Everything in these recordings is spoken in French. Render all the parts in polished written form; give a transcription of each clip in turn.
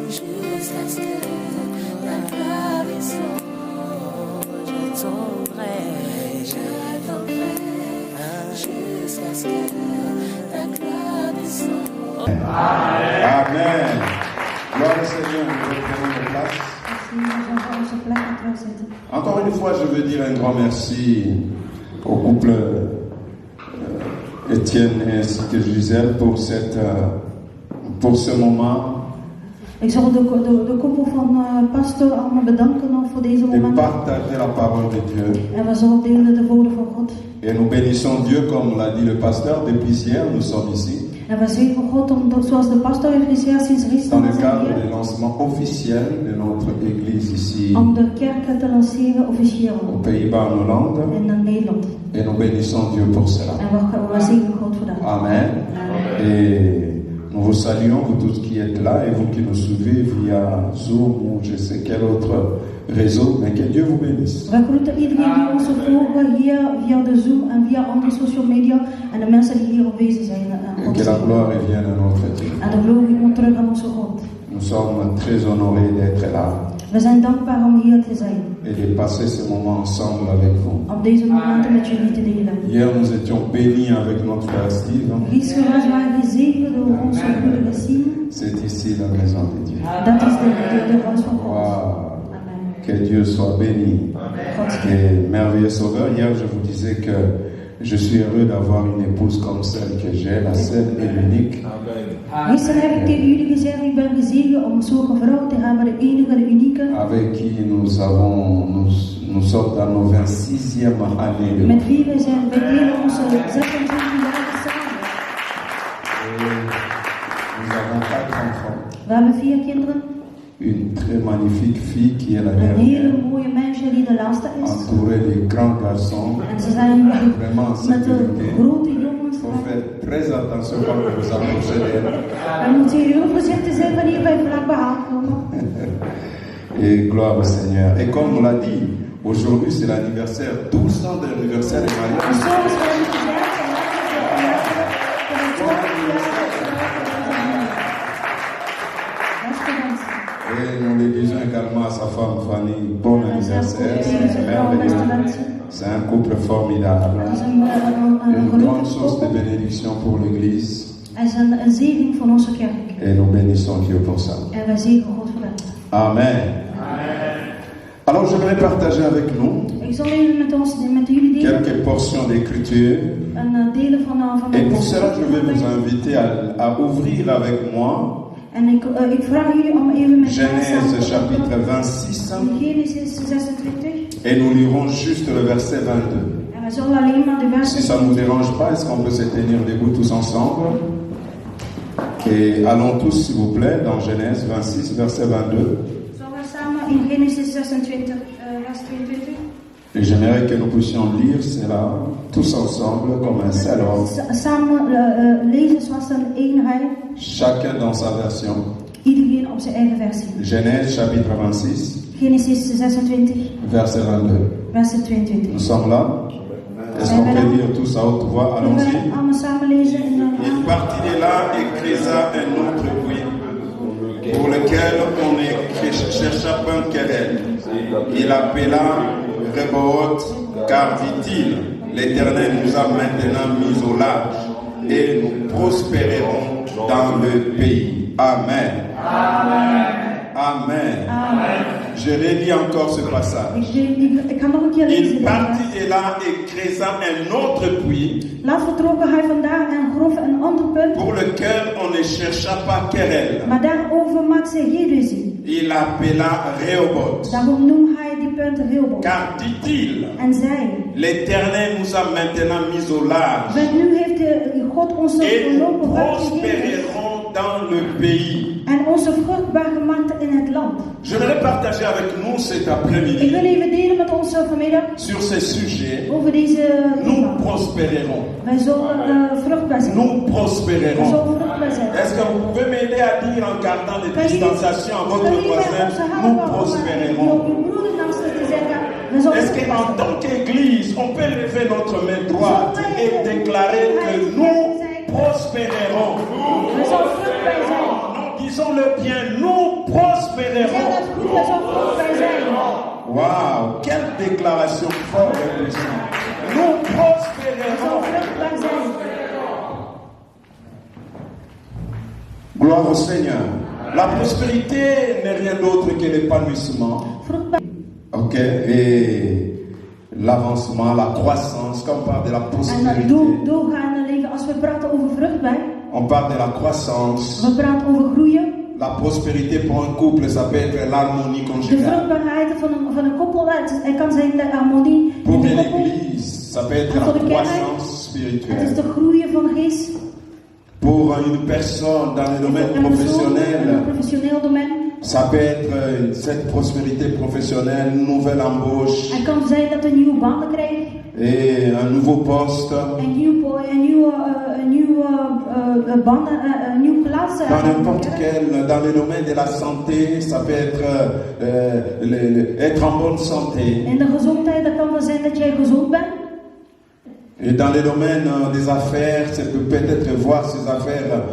jusqu'à ce que ta gloire j'attendrai jusqu'à ce que ta gloire descende. Amen. Gloire au Seigneur, nous reprenons nos places. Encore une fois, je veux dire un grand merci au couple Étienne ainsi que Gisèle pour ce moment. Ik zal de koppel van pastor allemaal bedanken voor deze moment. Et partager la parole de Dieu. En we zullen delen de woorden van God. Et nous bénissons Dieu, comme l'a dit le pasteur, depuis hier, nous sommes ici. En we zegenen God, zoals de pastor heeft gezegd, sinds Dans gisteren le zijn cadre we du hier. lancement officiel de notre église ici Om de kerk te lanceren officieel aux Pays-Bas, en Hollande. in Nederland. Et nous bénissons Dieu pour cela. En we zegenen God voor dat. Amen. Et nous vous saluons, vous tous qui êtes là et vous qui nous suivez via Zoom ou je sais quel autre réseau, mais que Dieu vous bénisse. We groeten iedereen die ons volgen hier via de Zoom en via andere social media en de mensen die hier aanwezig zijn. Et que la gloire revienne à notre Dieu. En de glorie komt terug aan onze God. Nous sommes très honorés d'être là We zijn dankbaar om hier te zijn. et de passer ce moment ensemble avec vous. Om deze momenten met jullie te delen. Hier, nous étions bénis avec notre frère Steve. Gisteren waren gezegend door onze broeder Steve. C'est ici la maison de Dieu. Dat is de huis van God. Wow. Amen. Que Dieu soit béni. God. Et merveilleux sauveur, hier je vous disais que je suis heureux d'avoir une épouse comme celle que j'ai, la seule et l'unique. Gisteren heb ik tegen jullie gezegd, ik ben gezegend om zo'n vrouw te hebben, de enige, de unieke. Avec qui nous sommes dans nos 26e année de Met wie we zijn, wij delen onze 26 jaar samen. Nous avons 4 enfants. We hebben 4 kinderen. Une très magnifique fille qui est la Een hele dernière, mooie meisje die de laatste is. entourée de grands garçons. En ze zijn Vraiment en met de sécurité. grote jongens. Il faut faire très attention quand vous vous approchez d'elle. We moeten hier heel voorzichtig zijn wanneer wij vlakbij aankomen. Et gloire au Seigneur. Et comme on l'a dit, aujourd'hui c'est l'anniversaire, 12 ans de l'anniversaire de En Maria. zoals we hebben gezegd, van het 12 jaar. Et nous le disons également à sa femme Fanny, bon anniversaire, c'est merveilleux. C'est un couple formidable. Une grande source de bénédiction pour l'Église. Hij is een zegen van onze kerk. Et nous bénissons Dieu pour ça. En wij zegenen God voor dat. Amen. Alors j'aimerais partager avec nous Ik zal even met jullie delen. quelques portions d'écriture. En delen van Et pour cela, je vais vous inviter à ouvrir avec moi En ik vraag jullie om even met mij Genèse samen chapitre 26. Genesis 26. Et nous lirons juste le verset 22. En we zullen alleen maar de versen. Si ça ne vous dérange pas, est-ce qu'on peut se tenir debout tous ensemble? Et allons tous, s'il vous plaît, dans Genèse 26, verset 22. Zullen we samen in Genesis 26, vers 22. Et j'aimerais que nous puissions lire cela tous ensemble comme un seul homme. Samen lezen zoals een eenheid. Chacun dans sa version. Iedereen op zijn eigen versie. Genèse chapitre 26, Genesis 26, verset 22. verset 22. Nous sommes là. Est-ce qu'on peut lire tous à haute voix? We Allons-y. gaan allemaal samen lezen. Il partit de là et creusa un autre puits, pour lequel on ne chercha pas un querelle. Il appela Rehoboth, car dit-il, l'Éternel nous a maintenant mis au large et nous prospérerons dans le pays. Amen. Amen. Amen. Amen. Je relis encore ce passage. Ik ga nog een keer lezen. Il partit de là et creusa un autre puits, Laat vertrokken hij vandaar en groef een ander punt. pour lequel on ne chercha pas querelle. Maar daarover maakt zij geen ruzie. Il appela Rehoboth. Daarom noemt hij die punt Rehoboth. Car dit-il, En zij. l'Éternel nous a maintenant mis au large Want nu heeft God ons et nous voorlopig weggegeven prospérerons dans le pays. en ons vruchtbaar gemaakt in het land. J'aimerais partager avec nous cet Ik après-midi wil even delen met ons vanmiddag sur ce sujet. over deze Nous thema. prospérerons. Wij zullen vruchtbaar zijn. Nous Wij prospérerons. zullen vruchtbaar zijn. Est-ce que vous pouvez m'aider à dire en gardant les distanciations à votre voisin, nous prospérerons? Est-ce qu'en tant qu'Église, on peut lever notre main droite et déclarer que nous prospérerons. We zullen vruchtbaar zijn. Non, disons-le bien, nous Zeg prospérerons. dat goed, we zullen vruchtbaar zijn. Waouh, quelle déclaration forte et puissante. Nous We prospérerons. zullen vruchtbaar zijn. Gloire au Seigneur. La prospérité n'est rien d'autre que l'épanouissement. Vruchtbaar. Ok, et l'avancement, la croissance, quand on parle de la En prospérité, doorgaan in leven, als we praten over vruchtbaar, on parle de la croissance. we praten over groeien. La prospérité pour un couple, ça peut être l'harmonie De conjugale. vruchtbaarheid van een koppel, het kan zijn de harmonie in Pour de une koppel. église, ça peut être En la voor de kerk, croissance het is spirituelle. de groeien van geest. Pour une personne dans le domaine Een persoon in een professionnel, professioneel domein. ça peut être cette prospérité professionnelle, une nouvelle embauche Het kan zijn dat een nieuwe baan krijgt. et un nouveau poste. Een nieuwe plaats. Dans n'importe quel, dans le domaine de la santé, ça peut être être en bonne santé. In de gezondheid, dat kan wel zijn dat jij gezond bent. Et dans le domaine des affaires, ça peut peut-être voir ses affaires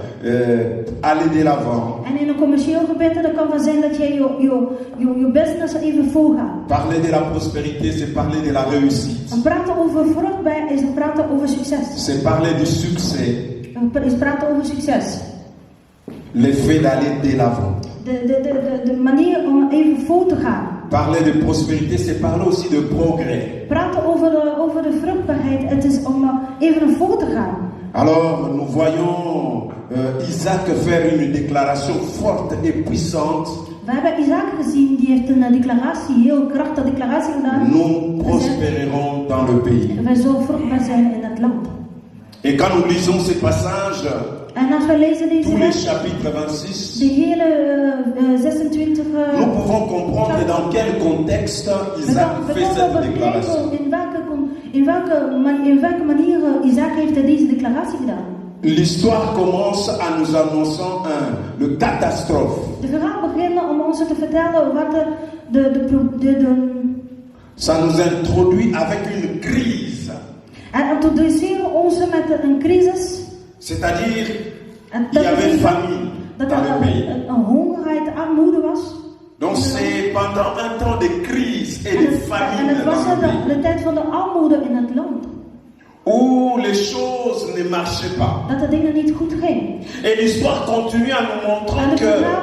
aller de l'avant. En in een commercieel gebied, dat kan wel zijn dat jij je business even voorgaat. Parler de la prospérité, c'est parler de la réussite. En praten over vruchtbaar is praten over succes. C'est parler du succès, Is praten over succes. le fait d'aller de l'avant. De manier om even voor te gaan. Parler de prospérité, c'est parler aussi de progrès. Praten over de vruchtbaarheid, het is om even voor te gaan. Alors, nous voyons Isaac faire une déclaration forte et puissante. We hebben Isaac gezien, die heeft een declaratie, heel krachtige declaratie gedaan. Nous prospérerons dans le pays. Wij zullen vruchtbaar zijn in het land. Et quand nous lisons ces passages, En als we lezen deze tous les vers, chapitres 26, de hele 26 nous pouvons comprendre dans quel contexte Isaac fait cette déclaration. in welke manier Isaac heeft deze declaratie gedaan. L'histoire commence en nous annonçant le catastrophe. De verhaal beginnen om ons te vertellen wat Ça nous introduit avec une crise. en introduceren ons met een crisis. C'est-à-dire, il y avait famine dat dans le pays. een hongerheid, armoede was. Donc c'est pendant un temps de crise et de En famine het was dans le pays, de tijd van de armoede in het land. où les choses ne marchaient pas. Dat de dingen niet goed gingen. Et l'histoire continue en nous En montrant het que verhaal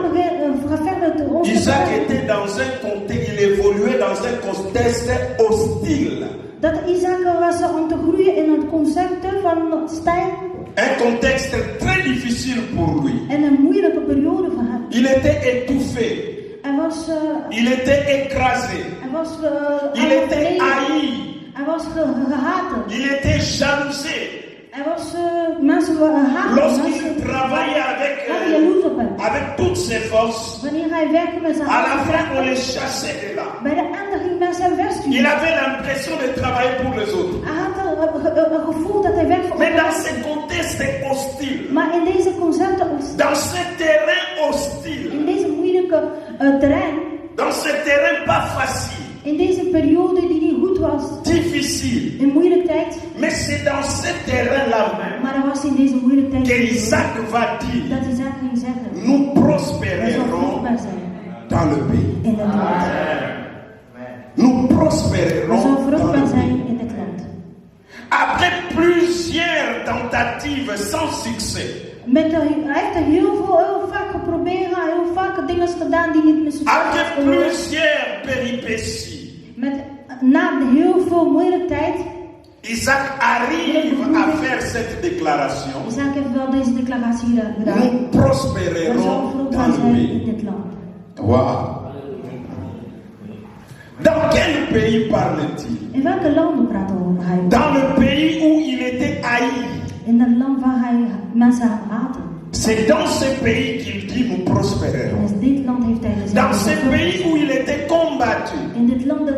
gaat verder te ons Isaac vertellen était dans un contexte, il évoluait dans un contexte hostile. dat Isaac was om te groeien in het concept van stijl Un contexte très difficile pour lui. en een moeilijke periode voor hem. Il était étouffé, Hij was, il était écrasé, il était haï, hij was gehaat. il était jalousé. Hij was mensen haat. Lorsqu'il travaillait Hadden jaloers op hem. avec toutes ses forces, Wanneer hij werkte met zijn à la fin on handen, les chassait de là. bij de einde ging mensen hem Il wegsturen. avait l'impression de travailler pour les autres. Hij had een gevoel dat hij weg voor Mais dans anderen ce contexte hostile, Maar in deze concepten, dans ce terrain hostile, in deze moeilijke terrein, dans ce terrain pas facile, in deze periode die niet goed was, difficile, in moeilijke tijd, mais c'est dans ce terrain-là même maar er was in deze moeilijke tijd que Isaac va dire, dat Isaac ging zeggen, nous wij zullen prospérerons vruchtbaar zijn dans le pays. in het land. Nous We prospérerons zullen dans vruchtbaar le zijn pays. in het land. Après plusieurs tentatives sans succès, Hij heeft er heel vaak geprobeerd, heel vaak dingen gedaan die niet met succes après waren. plusieurs péripéties, Na heel veel moeilijke tijd, Isaac arrive à faire cette déclaration. Isaac heeft wel deze declaratie gedaan. Nous We prospérerons zullen vruchtbaar dans le zijn pays. in dit land. Wow. Dans quel pays parle-t-il? In welke landen praat hij? Dans le pays où il était haï. In het land waar hij mensen haatte. C'est dans ce pays qu'il dit nous En prospérerons. in dit land heeft hij gezegd. Dans ce pays où il était combattu. In dit land dat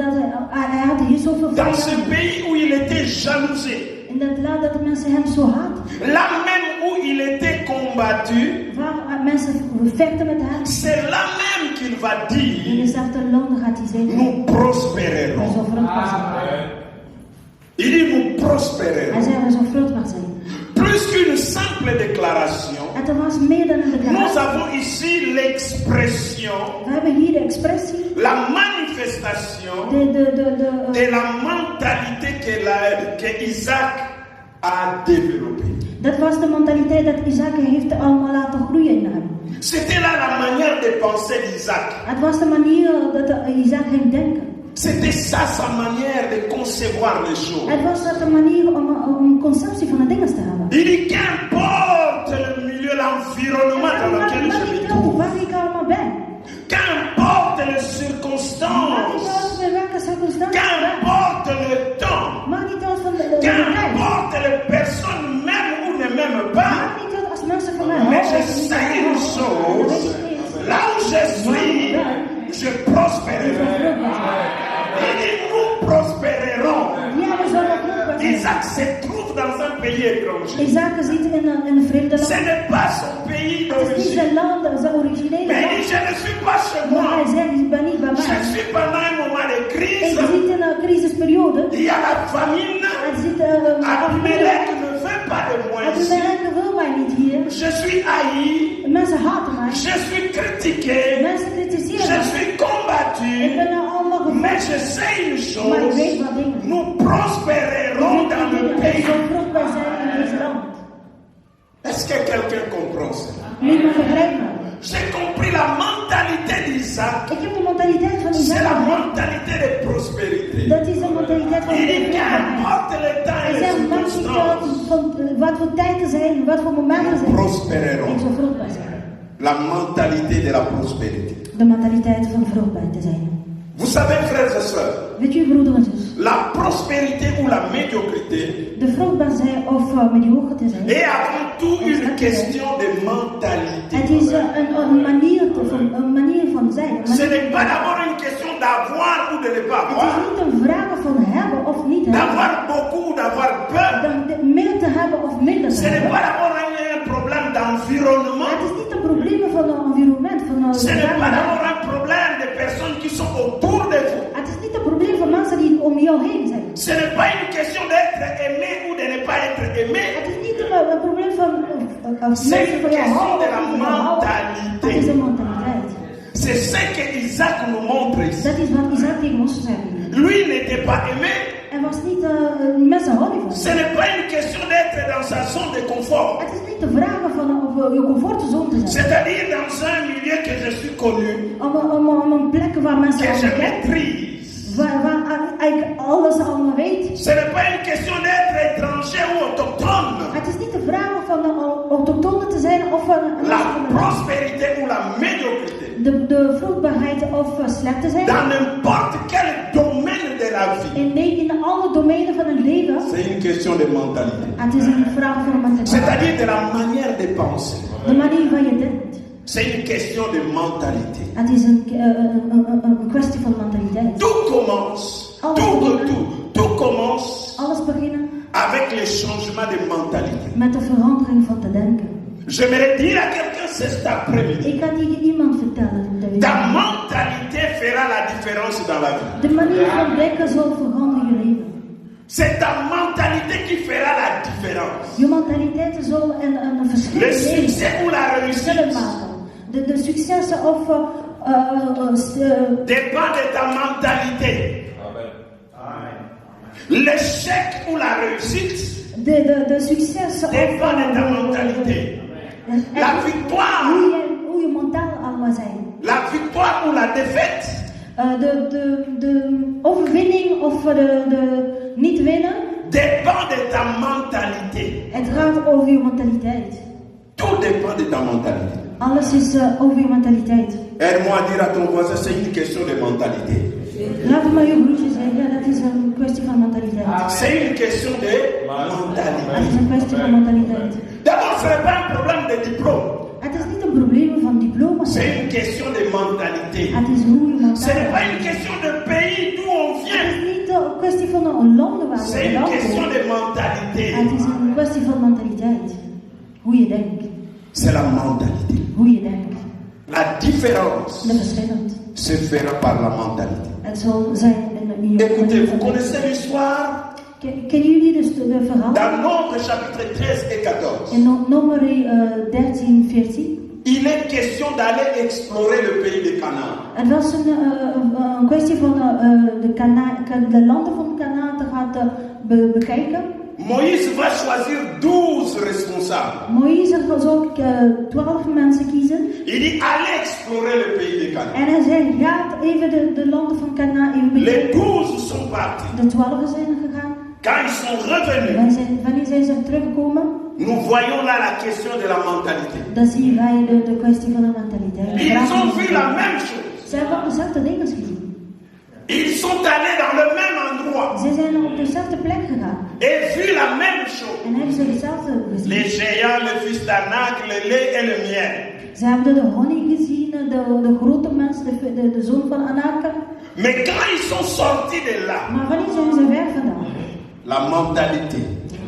hij had hier zoveel Dans ce vijanden. pays où il était jalousé. In dat land dat de mensen hem zo haatten. Là même où il était combattu, Waar mensen vechten met hem. c'est là même qu'il va In dire dezelfde landen gaat hij zeggen. nous Hij prospérerons. zal vruchtbaar zijn. Il dit nous Hij prospérerons. zei hij zal vruchtbaar zijn. Plus qu'une simple simple déclaration. Het was meer dan een Nous declaratie. avons ici l'expression, We hebben hier de expressie, la manifestation de de la mentalité que Isaac a développée. dat was de mentaliteit dat Isaac heeft allemaal laten groeien in hem. C'était là la manière de penser d'Isaac. Het was de manier dat Isaac ging denken. C'était ça sa manière de concevoir les choses. Het was dat de manier om een conceptie van de dingen te hebben. Il dit qu'importe le milieu, l'environnement dans lequel je me trouve, Waar ik allemaal ben. qu'importe les Maakt niet circonstances, uit bij welke circumstanties. qu'importe le temps, Maakt niet uit van de tijd. qu'importe les personnes m'aiment ou ne m'aiment pas, Maakt niet uit als mensen van mij mais houden je of niet sais une houden. chose, là où je suis, je prospérerai. Il dit, nous prospérerons. Ja, we zullen ook zijn. Isaac se trouve dans un pays étranger. Isaac zit in een vreemde Ce land. n'est pas son pays Het is niet d'origine. zijn land, zijn originele Mais il land. dit, je ne suis pas chez Maar hij moi. zegt, ik ben niet bij Je mij. suis pendant un moment de Ik crise. zit in een crisisperiode. Il y a la famine. Hij zit Abimelech ne veut pas de moi ici. Abimelech wil mij niet hier. Je suis haï. Mensen haten mij. Je suis critiqué. Mensen kritiseren Je mij. suis Ik combattu. ben er allemaal Mais gevoerd. je sais une Maar ik chose. weet wat dingen. Nous prospérerons dans le Ik pays. zal vruchtbaar zijn in deze land. Est-ce que quelqu'un comprend ça? Niemand begrijpt mij. J'ai compris la mentalité d'Isaac. Ik heb de mentaliteit van C'est Isaac. la mentalité de prospérité. Dat is de mentaliteit van Il dit vruchtbaarheid. qu'importe le temps et Hij les zegt, maakt niet uit circonstances, van wat voor tijden zijn, wat voor momenten nous zijn. prospérerons. Ik zal vruchtbaar zijn. La mentalité de la prospérité. De mentaliteit van vruchtbaar te zijn. Vous savez, frères et sœurs, Weet u, broeder en zus, la prospérité ou la médiocrité de vruchtbaar zijn of mediocre te zijn, est avant tout une question de mentalité. het is een manier van zijn. Ce n'est pas d'abord une question d'avoir ou de ne pas Het is avoir, niet een vraag van hebben of niet hebben. d'avoir beaucoup ou d'avoir peu. Meer te hebben of minder te Ce n'est hebben. pas d'abord un problème d'environnement. Het is niet een probleem van een environnement, van een Ce n'est pas d'abord un problème de personnes qui sont autour de vous. Het is niet een probleem van mensen die om jou heen zijn. Ce n'est pas une question d'être aimé ou de ne pas être aimé. Het is niet een probleem van mensen van jou houden of niet van jou houden. Het is een mentaliteit. C'est ce que Isaac nous montre ici. Dat is wat Isaac tegen ons zegt. Lui n'était pas aimé. Er was niet, mensen houden van. Ce n'est pas une question d'être dans sa zone de confort. Het is niet de vraag van of je comfortzone te zijn. C'est-à-dire dans un milieu que je suis connu, Om een plek waar mensen que je allemaal kennen. maîtrise. Waar eigenlijk alles allemaal weet. Ce n'est pas une question d'être étranger ou autochtone. Het is niet de vraag van een autochtone te zijn of van La prospérité ou la médiocrité. de vruchtbaarheid of slecht te zijn. Dans n'importe quel domaine de la vie. In alle domeinen van het leven. C'est une question de mentalité. Het is een vraag van mentaliteit. C'est-à-dire de la manière de penser. De manier van je denkt. C'est une question de mentalité. Het is een kwestie van mentaliteit. Tout commence, tout commence Alles beginnen avec le changement de mentalité. met de verandering van te denken. J'aimerais dire à quelqu'un cet après-midi, Ik ga tegen iemand vertellen. ta mentalité fera la différence dans la vie. De manier van denken zal veranderen je leven. C'est ta mentalité qui fera la différence. Je mentaliteit zal een verschil Le succès ou la zullen réussite maken. De successen of dépend de ta mentalité. L'échec ou la réussite de successen dépend de ta mentalité. La victoire, hoe je mentaal allemaal zijn. la victoire ou la défaite De overwinning of de niet winnen, dépend de ta mentalité. het gaat over je mentaliteit. Tout dépend de ta mentalité. Alles is over je mentaliteit. Aide-moi à dire à ton voisin, c'est une question de mentalité. Laat het maar je broertje zeggen, dat is een kwestie van mentaliteit. C'est une question de Het mentalité. is een kwestie van mentaliteit. D'abord, ce n'est pas un problème de diplôme. Het is niet een probleem van diploma's. C'est une question de mentalité. Het is hoe je Ce n'est mentaal pas une question de pays d'où on Het vient. is niet een kwestie van een land waar C'est je une vandaan question komt. de mentalité. Het is een kwestie van mentaliteit. Hoe je denkt. C'est la mentalité. Hoe je denkt. La différence De verschillen. se fera par la mentalité. Het zal zijn in je Écoutez, vous mentaliteit. connaissez l'histoire Kennen jullie dus de verhaal? Dans Nombre chapitre 13 et 14, In Numeri 13, 14. il est question d'aller explorer le pays de Canaan. Het was een kwestie van de landen van Canaan te gaan bekijken. Moïse va choisir 12 responsables. Moïse zou 12 mensen kiezen. Il dit allez explorer le pays de Canaan. En hij zei, gaat even de landen van Canaan even Les bekijken. 12 sont partis. De 12 zijn gegaan. Quand ils sont revenus, Wanneer zijn ze teruggekomen? nous voyons là la question de la mentalité. Dan zien wij de kwestie van de mentaliteit. De Ils vraag van ont de vu la mentaliteit. même chose. Ze hebben dezelfde dingen gezien. Ils sont allés dans le même endroit Ze zijn op dezelfde plek gegaan. et vu la même chose. En hebben ze dezelfde gezien. Les géants, le fils d'Anak, le lait et le miel. Ze hebben de honing gezien, de grote mensen, de zoon van Anaka. Mais quand ils sont sortis de là, Maar wanneer zijn ze weg gedaan? la mentalité,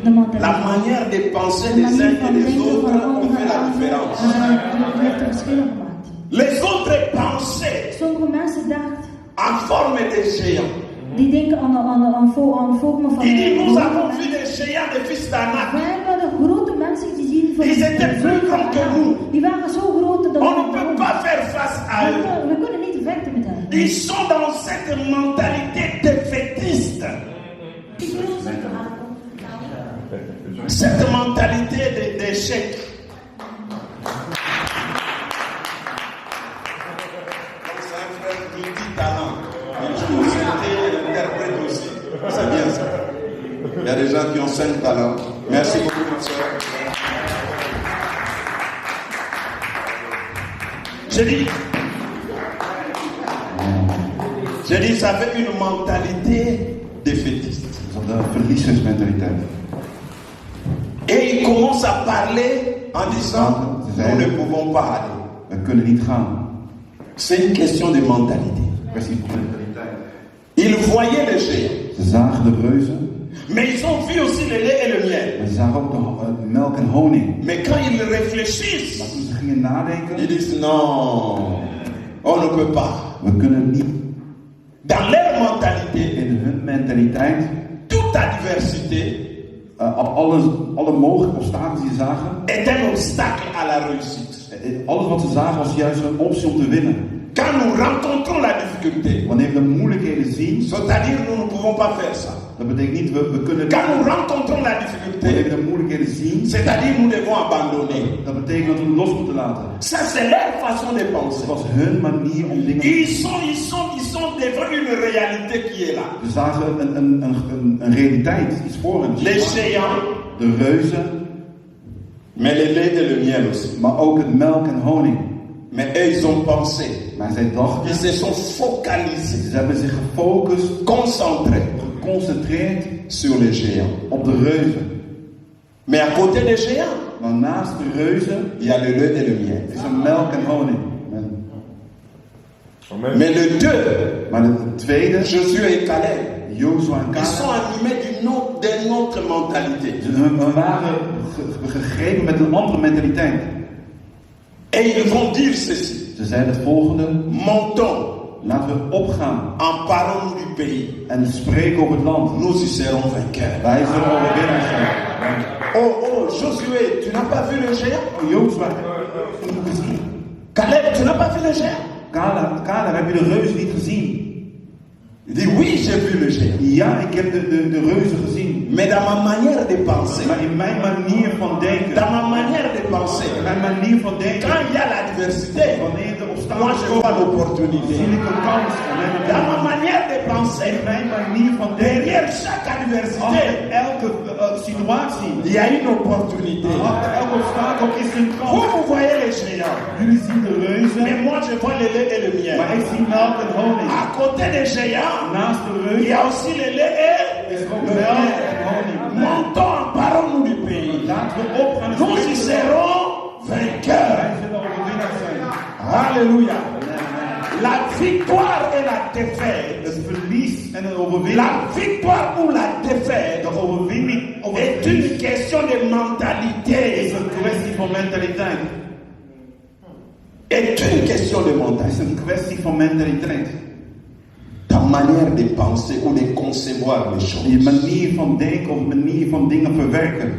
De mentaliteit. la manière de penser De des uns manier et van des denken autres van ont fait la différence. Die heeft een verschil gemaakt. Les autres pensaient Sommige mensen dachten, en forme de géants. die denken aan vormen van Il dit, nous grote avons vu mensen. des géants, des fils d'Anak. Wij hebben de grote mensen gezien van Ils étaient plus grands que nous. Die waren zo groot dat On ne peut pas faire face à eux. we kunnen niet vechten met hen. Ils sont dans cette mentalité défaitiste. Cette mentalité d'échec. C'est un frère multi-talent. Il joue au synthé, il interprète aussi. C'est bien ça. Il y a des gens qui ont 5 talents. Merci beaucoup, ma soeur. J'ai dit, ça fait une mentalité défaitiste. De verliezersmentaliteit. Et il commence à parler en disant, nous ne pouvons pas aller. We kunnen niet gaan. C'est une question de mentalité. Kwestie van mentaliteit. Ils voyaient les géants, Ze zagen de reuzen, mais ils ont vu aussi le lait et le miel. maar ze zagen ook de melk en honing. Mais quand ils Maar réfléchissent, toen ze gingen nadenken, ils disent non, on ne peut pas. we kunnen niet. Dans leur mentalité, In hun mentaliteit, toute adversité alle mogelijke obstakels die ze zagen, est un obstacle à la réussite. alles wat ze zagen was juist een optie om te winnen. Quand nous rencontrons la difficulté, Wanneer we de moeilijkheden zien, c'est-à-dire nous ne pouvons pas faire ça. dat betekent niet we kunnen. Quand nous rencontrons la Wanneer difficulté, we de moeilijkheden zien, c'est-à-dire nous devons abandonner. dat betekent dat we het los moeten laten. Ça, c'est leur façon de penser. Het was hun manier om dingen te Ils sont devant une réalité qui est là. Ze zagen een realiteit, iets voor hen. Les géants, De reuzen, mais le lait et le miel aussi. maar ook het melk en honing. Mais eux, ils ont pensé. Maar zij dachten, Ils se sont focalisés, ze hebben zich gefocust, concentrés geconcentreerd sur les géants. op de reuzen. Mais à côté des géants, Maar naast de reuzen il y a le lait et le miel. is er melk en honing. Mais le deux, Maar de tweede, Josué et Caleb, Jozua en ils sont Caleb, animés d'une autre mentalité. we waren gegrepen met een andere mentaliteit. Et ils vont dire ceci. Ze zeiden het volgende, Montons, laten we opgaan emparons-nous du pays. en spreken op het land. Nous y serons vainqueurs. Wij zullen overwinnaars zijn. Oh, Josué, tu n'as pas vu le géant? Oh, Jozua, heb je gezien? Caleb, tu n'as pas vu le géant? Caleb, heb je de reuzen niet gezien? Il dit, oui, j'ai vu le géant. Ja, ik heb de reuzen gezien. Mais dans ma manière de penser, Maar in mijn manier van denken, dans ma manière de penser, in mijn manier van denken, quand il y a l'adversité, wanneer de moi obstakels je vois komen, l'opportunité. zie ik een kans. Dans ma manière de penser, In mijn manier van denken, derrière chaque adversité, achter elke situatie, il y a une opportunité. achter elke obstakel is een Vous, kans. vous voyez les géants, Jullie zien de mais reuzen, moi je vois le lait et le miel. maar ik zie melk en honing. À côté des géants, Naast de il y reuzen a aussi le lait et is er ook le melk miel. en honing. Montons, emparons-nous du pays. Laten we opgaan en Nous y spreken. serons vainqueurs. Wij zullen overwinnaars zijn. Alléluia. La victoire et la défaite. Het verlies en een overwinning. La victoire ou la défaite De overwinning of het est verlies une question de mentalité. is een kwestie van mentaliteit. Est une question de Het is mentalité. een kwestie van mentaliteit. Ta manière de penser ou de concevoir les choses. Je manier van denken of manier van dingen verwerken.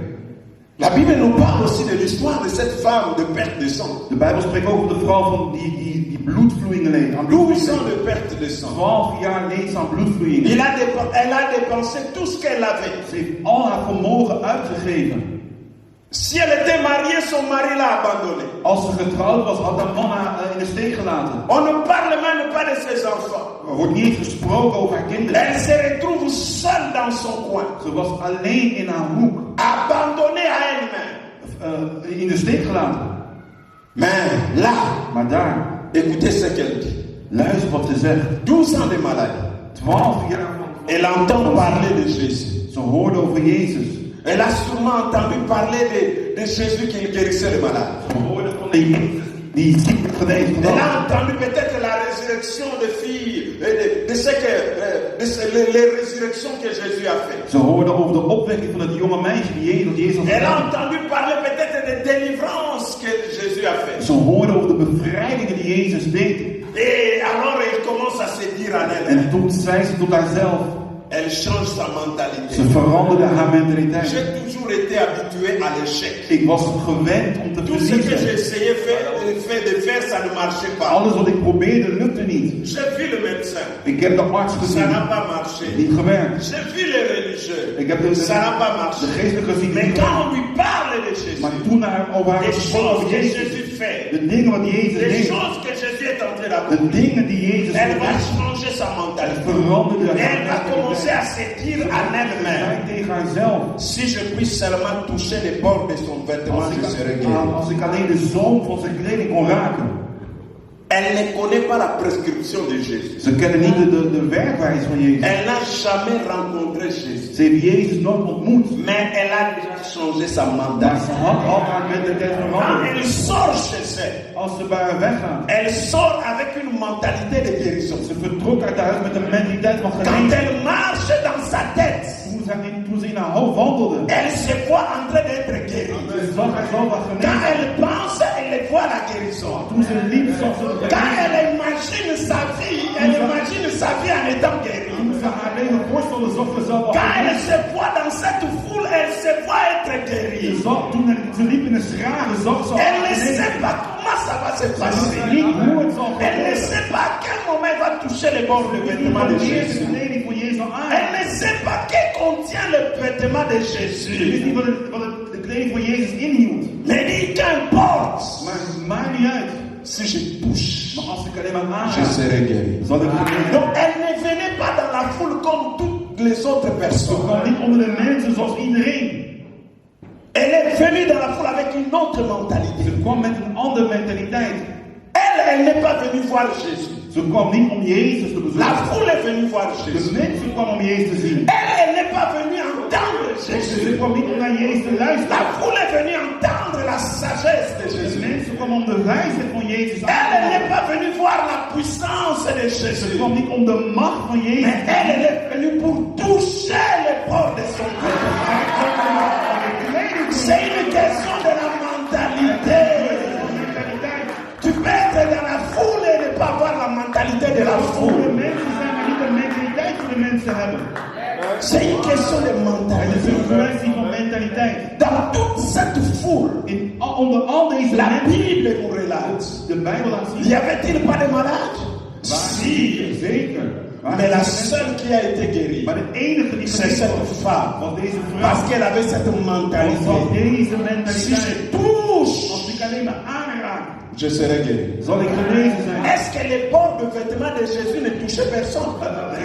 La Bible nous parle aussi de l'histoire de cette femme de perte de sang. De Bijbel spreekt over de vrouw van die bloedvloeien leed. Aan 12 ans de perte de sang. 12 jaar leed ze aan bloedvloeien. Elle a dépensé tout ce qu'elle avait. Ze heeft al haar vermogen uitgegeven. Si elle était mariée, son mari l'a abandonnée. Als ze getrouwd was, had haar man haar in de steek gelaten. On ne parle même pas de ses enfants. Er wordt niet eens gesproken over haar kinderen. Elle se retrouve seule dans son coin. Ze was alleen in haar hoek. Abandonnée à elle-même. In de steek gelaten. Mais là, Maar daar, écoutez ce qu'elle dit. luister wat ze zegt. 12 ans de maladie. 12 jaar van... Elle entend parler de Jésus. Ze hoorde over Jezus. Elle a sûrement entendu parler de Jésus qui guérissait les malades. Ze hoorde van de Jezus die ziek geneest. Elle a entendu peut-être la résurrection des filles, les résurrections que Jésus a fait. Ze hoorde over de opwekking van het jonge meisje die Jezus had Elle a gedaan. entendu parler peut-être des délivrances que Jésus a fait. Ze hoorde over de bevrijdingen die Jezus deed. Et alors elle commence à se dire en elle. En toen zei ze tot haarzelf. Elle change sa mentalité. Ze veranderde haar mentaliteit. J'ai toujours été habitué à l'échec. Ik was gewend om te Tout ce que verliezen. j'essayais de faire, ça ne marchait pas. Alles wat ik probeerde lukte niet. J'ai vu le médecin. Ik heb de arts Ça gezien. n'a pas marché. Niet gewerkt. J'ai vu les religieux. Ik heb Ça n'a pas marché. de geestelijke gezien. Mais Niet quand gewerkt. on lui parle de Jésus, Maar toen over haar des gesproken choses over que Jezus. Jésus fait, De dingen wat Jezus des deed. choses que Jésus est en train De d'accomplir, dingen die Jezus elle va deed. changer sa mentalité. Veranderde Elle va commencer à se dire à elle-même, Zij tegen haarzelf. si je puis seulement toucher les bords de son vêtement, je serai guéri. Als ik alleen de zoom van zijn kleding kon raken. Elle ne connaît pas la prescription de Jésus. Ze kennen niet de werkwijze van Jezus. Elle n'a jamais rencontré Jésus. Ze heeft Jezus nooit ontmoet. Mais elle a déjà changé sa Maar mentalité. ze had al haar mentaliteit Quand veranderd. elle sort chez elle, Als ze bij haar weggaan. elle sort avec une mentalité de guérison. Ze vertrok uit huis met een mentaliteit van Quand genezing. elle marche dans sa tête, Toen ze in haar hoofd wandelde. elle se voit en train d'être guérie. Ze zag haarzelf als Quand genezen. elle pense, elle voit la guérison. Toen ze liep, zag ze de Quand genezing. elle imagine sa vie, elle imagine sa vie en étant guérie. Toen ze haar leven voorstelde, zag ze zelf als Quand elle genezen. se voit dans cette foule, elle se voit être guérie. Toen ze liep in de schade, zag ze Elle als ne sait genezen. pas comment ça va se Ze passer. wist niet hoe het zal Elle ne gebeuren. sait pas à quel moment elle va toucher les bords du vêtement de Wanneer de Jésus. kleding van Jezus zal Elle aan. ne sait pas que contient le vêtement de Ze wist Jésus. niet wat de kleding van Jezus inhield. Mais dit qu'importe. Maar het maakt niet uit. Si je touche, Maar als ik alleen maar je aanraak, serai guéri. zal ik genezen. Donc elle ne venait pas dans la foule comme toutes les autres Ze personnes. kwam niet onder de mensen zoals iedereen. Elle est venue dans la foule avec une autre mentalité. Ze kwam met een andere mentaliteit. Elle n'est pas venue voir Jésus. Ze kwam niet om Jezus te La bezoeken. foule est venue voir De Jésus. mensen kwamen om Jezus te zien. Elle n'est pas venue entendre Jésus. Ze kwam niet om naar Jezus te La luisteren. foule est venue entendre la sagesse de De Jésus. mensen kwamen om de wijsheid van Jezus aan te Elle n'est horen. pas venue voir la puissance de Ze Jésus. kwam niet om de macht van Jezus Mais te zien. elle est venue pour toucher les bords de son corps. C'est une question de la mentalité. Tu peux être dans la foule et ne pas avoir la mentalité de la De foule. mensen zijn maar niet de mentaliteit van de mensen hebben. C'est une question de Het is een mentalité. kwestie van mentaliteit. Dans toute cette foule, Onder al deze la mensen, Bible nous relate. de Bijbel laat Y zien. avait-il pas de malades? Si. Zeker. Mais la seule qui a été guérie, Maar de enige die c'est genezen cette was, femme. was deze Parce vrouw. qu'elle avait cette Want mentalité. deze Si mentaliteit. je touche, Als ik alleen maar aanraak, je serai guéri. zal ik genezen zijn. Est-ce que les bords de vêtements de Jésus ne touchaient personne?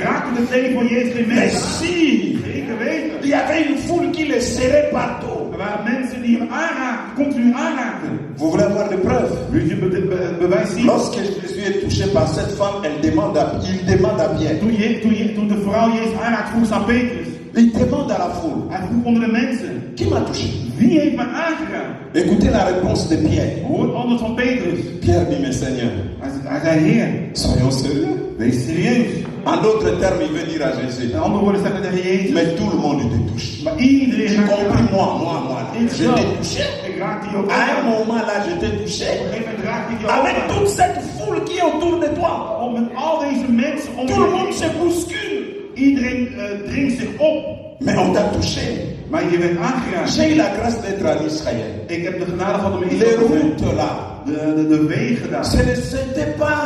Raakte de kleding van Jezus geen Mais mensen? si, Zeker weten. il y avait une foule qui le serrait partout. Er waren mensen die hem aanraakten, continu aanraakten. Vous voulez avoir des preuves? Wil je bewijs zien? Lorsque Jésus est touché par cette femme, il demande à Pierre. Toen de vrouw Jezus aanraakte, vroeg ze aan Petrus. Il demande à la foule, Hij vroeg onder de mensen. qui m'a touché? Wie heeft mij aangeraakt? Écoutez la réponse de Pierre. Hoor het antwoord van Petrus. Pierre dit, mais Seigneur, Hij zei, Heer, soyons sérieux. wees serieus. En d'autres termes, il veut dire à Jésus, In andere woorden zegt hij tegen Jezus. mais tout le monde te touche. Maar iedereen Y raakt compris aan. moi. Ik Je zelf. t'ai touché. Ik raakt hij ook À un aan. moment là, je t'ai touché. Op een gegeven moment raakt hij je Avec ook aan. toute cette foule qui est autour de toi. Om met al deze mensen om Tout le je monde heen. se bouscule. Iedereen dringt zich op. Mais on t'a touché. Maar je bent aangeraakt. J'ai eu la grâce d'être en Israël. Ik heb de genade gehad om in Les Israël te zijn. routes là. De wegen daar. Ce n'était pas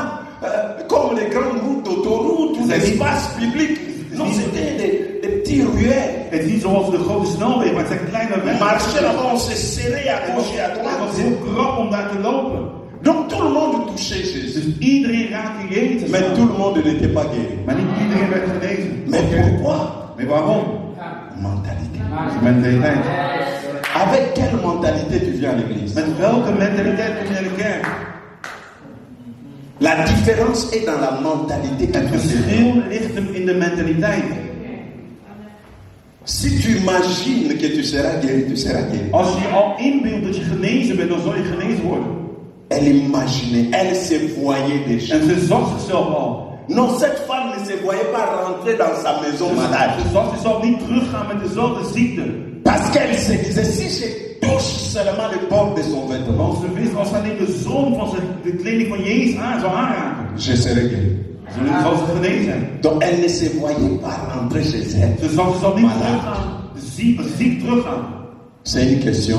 comme les grandes routes d'autoroute ou l'espace public. Non, c'était des petits ruelles. Het is niet zoals de grote snelweg, maar het zijn kleine On wegen. marchait là-bas, on se serrait à gauche et à Het was droite. heel krap om daar te lopen. Donc tout le monde touchait Jésus. Dus iedereen raakte Jezus. Mais tout le monde n'était pas guéri. Maar niet iedereen werd genezen. Mais pourquoi? Maar waarom? Mentalité. De mentaliteit. Avec quelle mentalité tu viens à l'église? Met welke mentaliteit kom je naar de kerk? La différence est dans la mentalité que Het tu as. verschil ligt hem in de mentaliteit. Si tu imagines que tu seras guéri, tu seras guéri. Als je je al inbeeldt dat je genezen bent, dan zal je genezen worden. Elle imaginait, elle se voyait déjà. En ze zag zichzelf al. Non, cette femme ne se voyait pas rentrer dans sa maison malade. Ze zag zichzelf niet teruggaan met dezelfde ziekte. Parce qu'elle se disait, si je touche seulement le bord de son vêtement, Want ze wist, als hij niet de zoom van de kleding van Jezus zou aanraken, je serai guéri. zal ze genezen zijn. Donc elle ne se voyait pas rentrer chez elle. Ze zag zichzelf niet teruggaan, ziek teruggaan. C'est une question.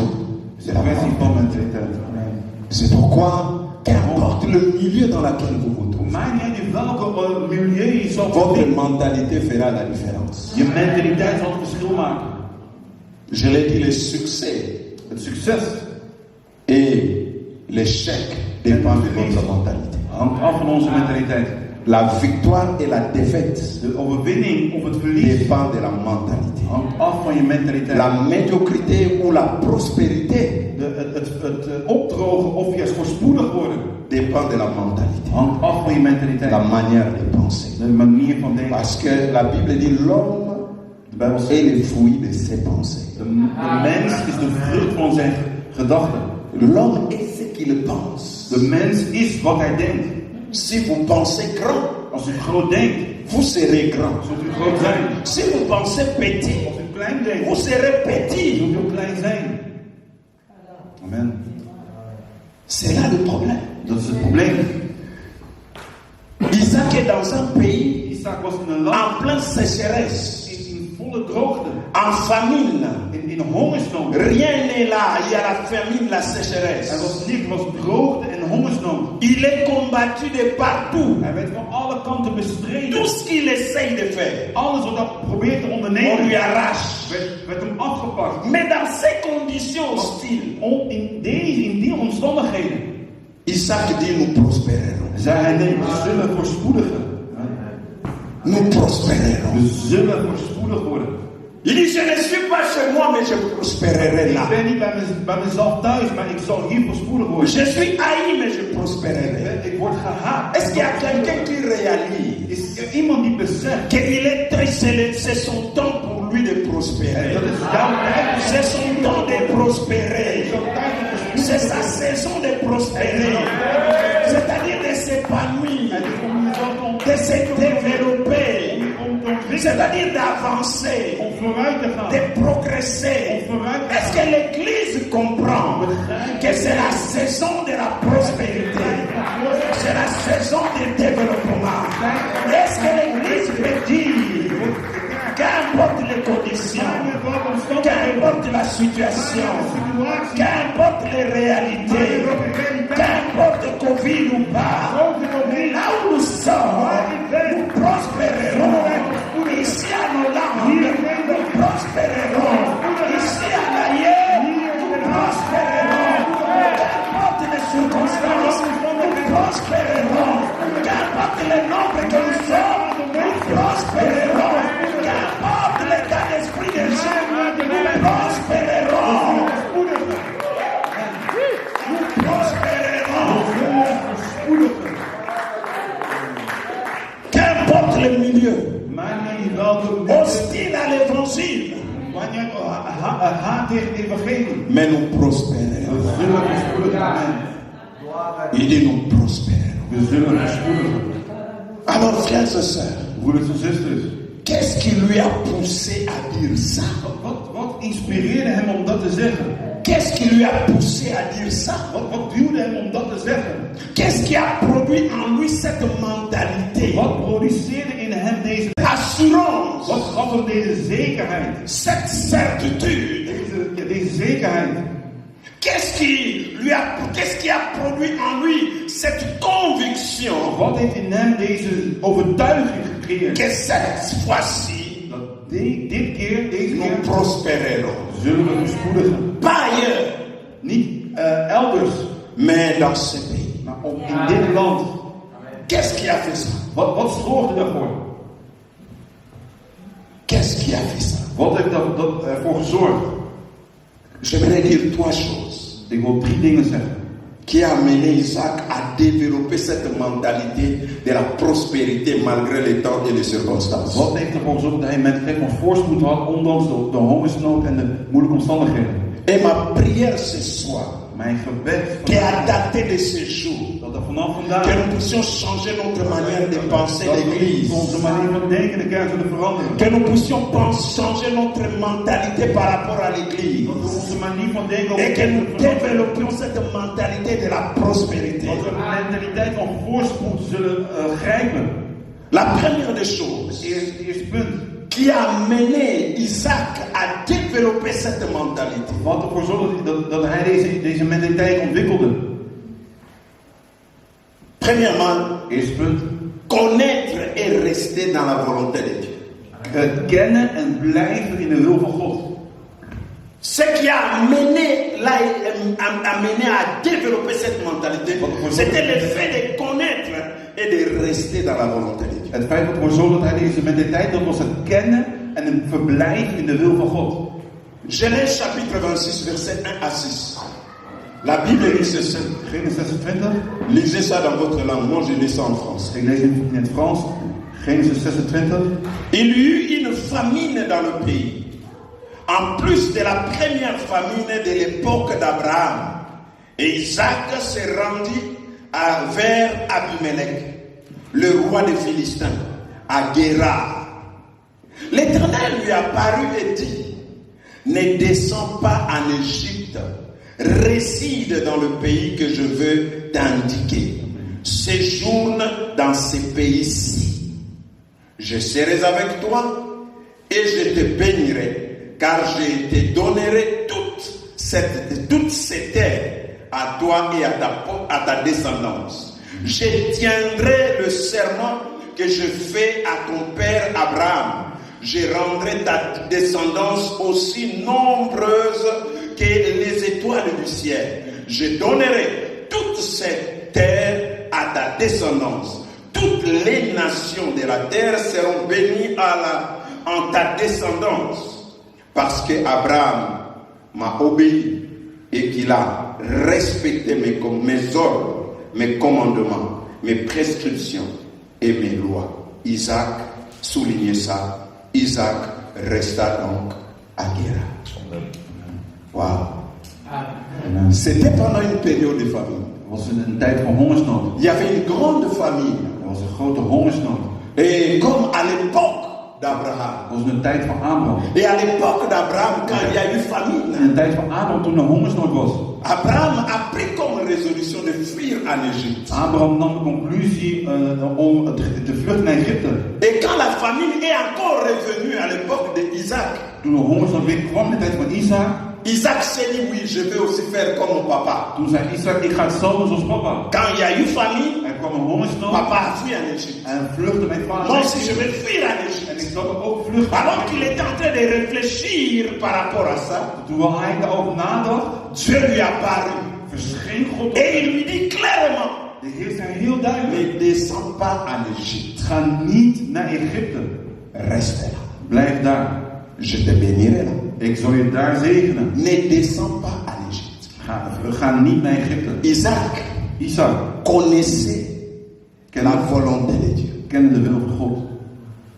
C'est la kwestie van mentaliteit. C'est pourquoi, qu'importe le milieu dans lequel vous vous trouvez, Maakt niet uit in welke milieu je zal votre bevinden. mentalité fera la différence. Je mentaliteit zal het verschil maken. Je l'ai dit, le succès Het succes et l'échec dépendent de votre mentalité. hangt af van onze mentaliteit. La victoire et la défaite De overwinning of het verlies dépendent de la mentalité. hangt af van je mentaliteit. La médiocrité ou la prospérité Het opdrogen of juist voorspoedig worden dépend de la mentalité. hangt af van je mentaliteit. La manière de penser. De manier van denken. Parce que la Bible dit l'homme De Bijbel est zegt, le fruit de ses pensées. de mens is de vrucht van zijn gedachten. L'homme est ce qu'il pense. De mens is wat hij denkt. Si vous pensez grand, Als u groot denkt, vous serez grand. zult u groot zijn. Si vous pensez petit, Als u klein denkt, vous serez petit. zult u ook klein zijn. Amen. C'est là le problème. Dat is het probleem. Isaac est dans un pays Isaac was in een land en pleine sécheresse, in volle droogte. en famine. In hongersnood. Rien n'est là. Il y a la famine, la Er sécheresse. was niks, er was droogte en hongersnood. Il est combattu de partout. Hij werd van alle kanten bestreden. Tout ce qu'il essaye de faire, Alles wat hij probeert te on ondernemen, lui arrache. werd hem afgepakt. Mais dans ces conditions hostiles, In die omstandigheden Isaac dit nous prospérerons. zei hij: nee, we zullen voorspoedigen. Nous prospérerons. We zullen voorspoedig worden. Il dit, je ne suis pas chez moi, mais je prospérerai Ik là. ben niet bij mezelf thuis, maar ik zal hier voorspoedig worden. Je suis haï, mais je prospérerai. Ik word gehaat. Est-ce qu'il y a quelqu'un qui réalise Is er iemand die beseft qu'il est très, c'est son temps pour lui de prospérer? dat is jouw tijd? C'est son temps de prospérer. Jouw tijd om te C'est sa saison de prospérer. C'est-à-dire de s'épanouir, de se développer, c'est-à-dire d'avancer, om vooruit te gaan. de progresser. Est-ce que l'Église comprend que c'est la saison de la prospérité? C'est la saison du développement. Est-ce que l'Église peut dire qu'importe les conditions, qu'importe la situation, qu'importe les réalités, qu'importe Covid ou pas, là où nous sommes, nous prospérerons. Ici à Hollande, nous prospérerons. Ici à Naïe, nous prospérerons. Qu'importe les circonstances, nous prospérerons. Qu'importe le nombre que nous sommes, nous prospérerons. Qu'importe l'état d'esprit des gens, nous prospérerons. Nous prospérerons. Qu'importe le milieu, hostile à l'évangile, Haat tegen het evangelie. mais nous prospérerons. We zullen voorspoedigen. Amen. Il dit nous prospérerons. We zullen voorspoedigen. Alors, frères et sœurs, Broeders en zusters, qu'est-ce qui lui a poussé à dire ça? wat inspireerde hem om dat te zeggen? Qu'est-ce qui lui a poussé à dire ça? Wat duwde hem om dat te zeggen? Qu'est-ce qui a produit en lui cette mentalité? Wat produceerde in hem deze Assurance, Wat gaf hem deze zekerheid? cette certitude. Deze zekerheid. Qu'est-ce qui a produit en lui cette conviction Wat heeft in hem deze overtuiging gecreëerd? que cette fois-ci, Dat dit keer, deze nous keer, prospérerons? zullen we verspoedigen. Pas ailleurs, Niet elders, mais dans ce pays. maar in dit land. Qu'est-ce qui a fait ça? Wat zorgde daarvoor? Qu'est-ce qui a fait ça? Wat heeft ervoor gezorgd? J'aimerais dire trois choses Ik wil 3 dingen zeggen. qui a amené Isaac à développer cette mentalité de la prospérité malgré les temps et les circonstances. Wat heeft ervoor gezorgd dat hij met van voorspoed had, ondanks de hongersnood en de moeilijke omstandigheden? Et ma prière ce soir, Mijn gebed qui a daté de ce jour, dat er vanaf vandaag que nous puissions changer notre manière de penser l'Église, onze manier van denken de kerk zullen veranderen. que nous puissions changer notre mentalité par rapport à l'Église, Dat we onze manier van denken et que nous zullen veranderen. développions cette mentalité de la prospérité. Dat we de mentaliteit van voorspoed zullen grijpen. La première des choses Eerste punt. qui a amené Isaac à développer cette mentalité, Wat ervoor zorgde dat hij deze mentaliteit ontwikkelde. premièrement, Eerste punt. connaître et rester dans la volonté de Dieu. Het kennen en blijven in de wil van God. Ce qui a amené à développer cette mentalité, c'était le fait de connaître et de rester dans la volonté de Dieu. Het feit dat ervoor zorgde dat hij deze mentaliteit, dat was het kennen en een verblijf in de wil van God. Genèse chapitre 26, verset 1 à 6. La Bible dit ceci. Genesis 26. Lisez ça dans votre langue. Moi, je lis ça en français. Ik lees in het Frans. Genesis 26. Il y eut une famine dans le pays. En plus de la première famine de l'époque d'Abraham. Et Isaac se rendit vers Abimelech, le roi des Philistins, à Guérar. L'Éternel lui apparut et dit: ne descends pas en Égypte, réside dans le pays que je veux t'indiquer. Séjourne dans ces pays-ci. Je serai avec toi et je te bénirai, car je te donnerai toute cette terre à toi et à ta descendance. Je tiendrai le serment que je fais à ton père Abraham. Je rendrai ta descendance aussi nombreuse que les étoiles du ciel. Je donnerai toute cette terre à ta descendance. Toutes les nations de la terre seront bénies en ta descendance, parce que Abraham m'a obéi et qu'il a respecté mes ordres, mes commandements, mes prescriptions et mes lois. Isaac soulignait ça. Isaac resta donc à Guérar. Wow. C'était pendant une période de famine. Het was een tijd van hongersnood. Il y avait une grande famine. Er was een grote hongersnood. Et comme à l'époque d'Abraham. Het was een tijd van Abraham. Et à l'époque d'Abraham, quand il y a eu famine, In de tijd van Abraham, toen er hongersnood was. Abraham a pris comme résolution de fuir en Égypte. Abraham nam de conclusie om te vluchten naar Egypte. Et quand la famine est encore revenue à l'époque d'Isaac, Toen de hongersnood weer kwam in de tijd van Isaac. Isaac s'est dit: oui, je vais aussi faire comme mon papa. Toen zei Isaac, ik ga hetzelfde doen zoals papa. Quand il y a eu famine, Er kwam een hongersnood. papa a fui en Égypte. En vluchtte mijn vader. Moi aussi, je vais fuir en En Égypte. ik zal ook vluchten. Alors qu'il était en train de réfléchir par rapport à ça, Terwijl hij daarover nadacht, Dieu lui apparut. verscheen God op. Et il lui dit clairement: De Heer zei heel duidelijk. ne descends pas en Égypte. Ga niet naar Egypte. Reste là. Blijf daar. Je te bénirai là. Ik zal je daar zegenen. Ne descends pas en Égypte. Ga niet naar Egypte. Isaac connaissait la volonté de Dieu. Kende de wil van God.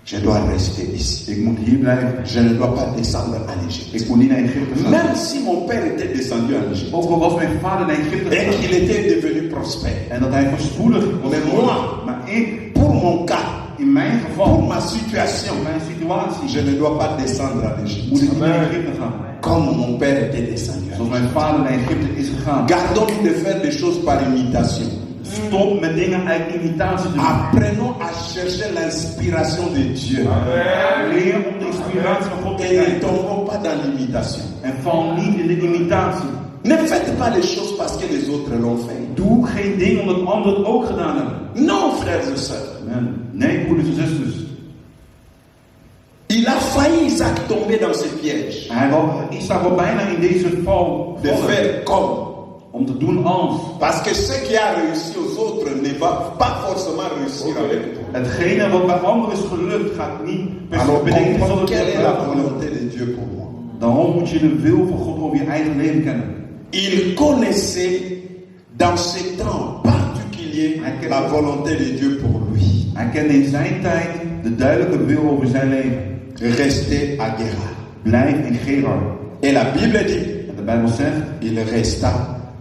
Je dois rester ici. Ik moet hier blijven. Je ne dois pas descendre en Égypte. Ik moet niet naar Egypte gaan. Même si mon père était descendu en Égypte Ook al was mijn vader naar Egypte et gegaan. qu'il était devenu prospère. En dat hij voorspoedig was. Mais moi, Maar ik, pour mon cas, In mijn pour geval, ma situation, in mijn situatie, je ne dois pas descendre à moet l'Égypte. ik niet naar Egypte gaan. Comme mon père était descendu. Zoals mijn vader naar Egypte is gegaan. Gardons de faire des choses par imitation. Stop met dingen uit imitatie te doen. Apprenons à chercher l'inspiration de Dieu. Leer om de inspiratie van God te Et ne krijgen. tombons pas dans l'imitation. En val niet in de imitatie. Ne faites pas les choses parce que les autres l'ont fait. Doe geen ding omdat anderen het ook gedaan hebben. Non, frères et sœurs. Amen. Nee, broeders en zusters. Il a failli Isaac tomber dans ce piège. Isaac wil bijna in deze val De vallen. faire comme. Om te doen als. Parce que ce qui a réussi aux autres ne va pas forcément réussir avec toi. Hetgene wat bij anderen is gelukt, gaat niet per se Alors betekenen dat comprends het quelle est la wel volonté de Dieu pour moi. Daarom moet je de wil van God over je eigen leven kennen. Il connaissait dans ce temps particulier la volonté de Dieu pour lui. Hij kende in zijn tijd de duidelijke wil over zijn leven. Rester à Guérar. Blijf in Gerar. Et la Bible dit, En de Bijbel zegt, il resta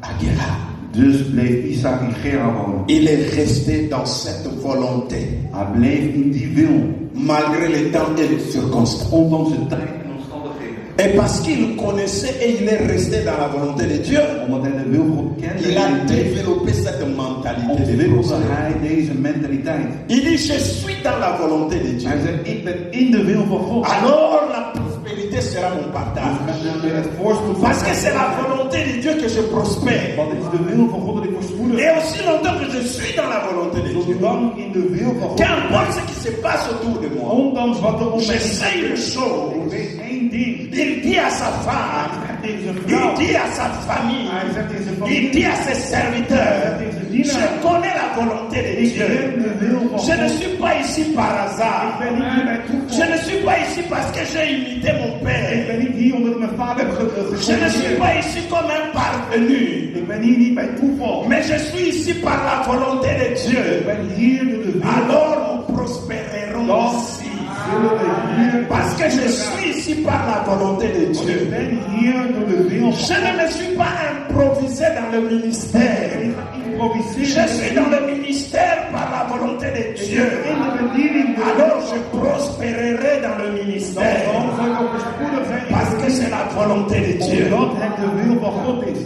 à Guérar. dus bleef Isaac in Gerar wonen. Il est resté dans cette volonté, Hij bleef in die wil, malgré les temps et les circonstances. ondanks de tijd en omstandigheden. Et parce qu'il connaissait et il est resté dans la volonté de Dieu, Omdat hij de wil van God kende, il a développé cette mentalité de ontwikkelde prospère. hij deze mentaliteit. Il dit, je suis dans la volonté de Dieu. Hij zei, ik ben in de wil van God. Alors la prospérité sera mon partage. Het voorspoed van Parce que c'est la volonté de Dieu que je prospère. Want het is de wil van God dat ik voorspoedig Et aussi longtemps que je suis dans la volonté de Dieu, Zolang in de wil van God. qu'importe ce qui se passe autour de moi, Ondanks wat er om je mij heen sais une gebeurt. chose. Ik weet één ding. Il dit à sa femme, Hij tegen zijn il vrouw. dit à sa famille, Hij zegt tegen zijn il familie. dit à ses serviteurs, je connais la volonté de Ik Dieu. ken de wil van Je ne God. suis pas ici par Ik hasard. ben niet hier bij Je toeval. ne suis pas ici parce que j'ai imité mon Ik père. ben niet hier omdat ik mijn vader heb Je ne suis pas ici comme un parvenu. Ik ben hier niet bij toeval. Mais je suis ici par la volonté de Ik Dieu. ben hier door de wil. Alors nous prospérerons Dan ici. zullen we hier. Parce que je suis ici par la volonté de Want ik Dieu. ben hier door de wil van Je ne me suis pas improvisé dans le ministère. Ik ga improviseren. Je suis dans le ministère par la volonté de Dieu. In de bediening. Alors je prospérerai dans le ministère. Dan zal ik ook voorspoedig zijn. Parce que c'est la volonté de Dieu. Omdat het de wil van God is.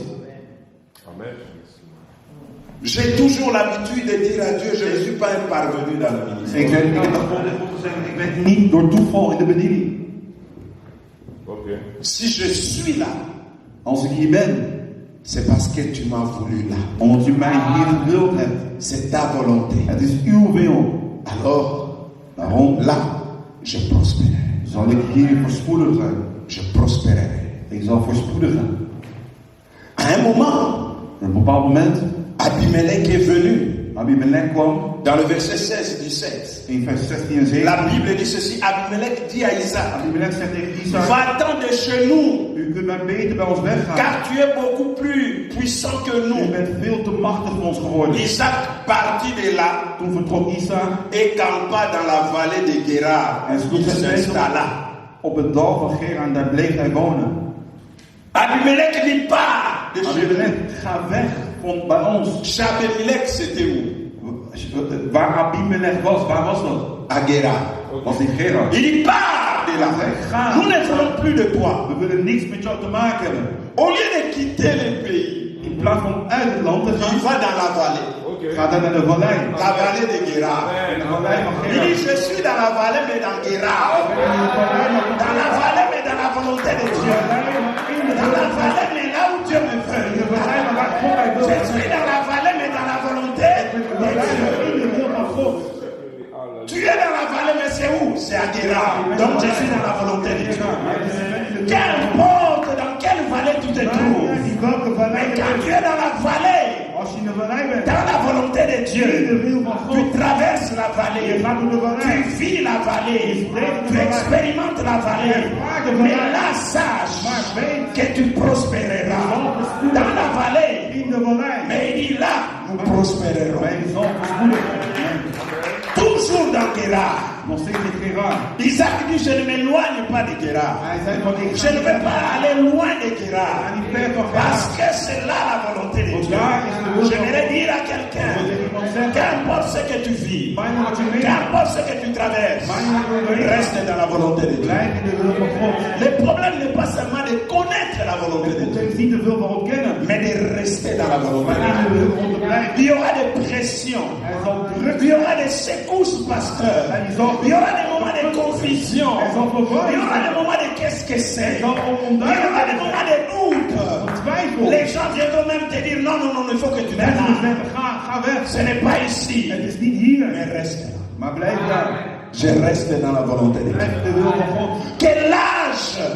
J'ai toujours l'habitude de dire à Dieu, je ne suis pas un parvenu dans le ministère. Ik heb altijd goed gezegd, ik ben niet door toeval in de bediening. Si je suis là, Als ik hier ben, c'est parce que tu m'as voulu là. omdat u mij hier gewild hebt. C'est ta volonté. Het is uw wil. Alors, Daarom là, je prospérerai. zal ik hier voorspoedig zijn. Je prospérerai. Ik zal voorspoedig zijn. À un moment, Op een bepaald moment, Abimelech est venu. Abimelech kwam Dans le verset 16 du 7. in vers 16 en 17. La Bible dit ceci, Abimelech dit à Isaac, Abimelech zegt tegen Isaac, va-t'en de chez nous, u kunt maar beter bij ons weggaan. car tu es beaucoup plus puissant que U nous. bent veel te machtig voor ons geworden. Isaac partit de là Toen vertrok Isaac et campa dans la vallée de Guérar. en sloeg Il zijn tenten s'installa. op het dal van Gerar en daar bleef hij wonen. Abimelech dit part de chez Abimelech, nous. ga weg van bij ons. Chez Abimelech, c'était où? Waar Abimelech was, waar was dat? À Guérar. Was in Gerar. Il dit part de là. Ga. Nous ne voulons plus de toi. We willen niks met jou te maken hebben. Au lieu de quitter le pays, In plaats van uit het land te il gaan, va dans la vallée. ga dan naar de vallei. La vallée de Guérar. In de vallei van Il Gerar. dit, je suis dans la vallée, mais dans Guérar. Dans la vallée, mais dans la volonté de Dieu. Dans la vallée, mais là où Dieu me veut. Je suis dans la vallée, mais dans la volonté de Dieu. Tu es dans la vallée, mais c'est où? C'est à Guérar. Donc je suis dans la volonté de Dieu. Qu'importe dans quelle vallée tu te trouves. Mais quand tu es dans la vallée, Als je in de vallei bent, dans la volonté de in de Dieu, wil van tu God, traverses la vallée, je gaat door de tu vallei. vis la vallée, tu expérimentes la vallée. Mais là, sache que tu prospéreras dans la vallée. In de vallei. Mais il dit là, nous prospérerons. Wij zal voorspoedig zijn. Tout toujours dans Guérard. Nog steeds in Gerar. Isaac dit, je ne m'éloigne pas de Guérard. Hij zei van ik Je ne vais pas aller loin de ga Guérard. niet ver van Parce Gerar. que c'est là la volonté de Dieu. J'aimerais dire à quelqu'un, qu'importe ce que tu vis, Bijna wat je weet. qu'importe ce que tu traverses, reste dans la volonté de Dieu. Blijf in de wil van God. Le problème n'est pas seulement de connaître la volonté de Het Dieu, is niet de wil van God kennen. mais de rester dans la volonté Maar de in de Dieu. wil van God te blijven. Il y aura des pressions, Hij zal druk il y aura des secousses, pasteur, il y aura des moments de confusion, Hij zal il y verwarring aura des zijn. moments de qu'est-ce que c'est, Hij zal il y aura des onduidelijk moments de doute. zijn. Twijfel. Les gens viendront même te dire non, non, non, il faut que tu Mensen t'en zeggen ga weg. Ce n'est pas ici, Het is niet hier. mais reste là. Maar blijf daar. Je reste dans la volonté de Dieu. Blijf in de wil van God. Quel âge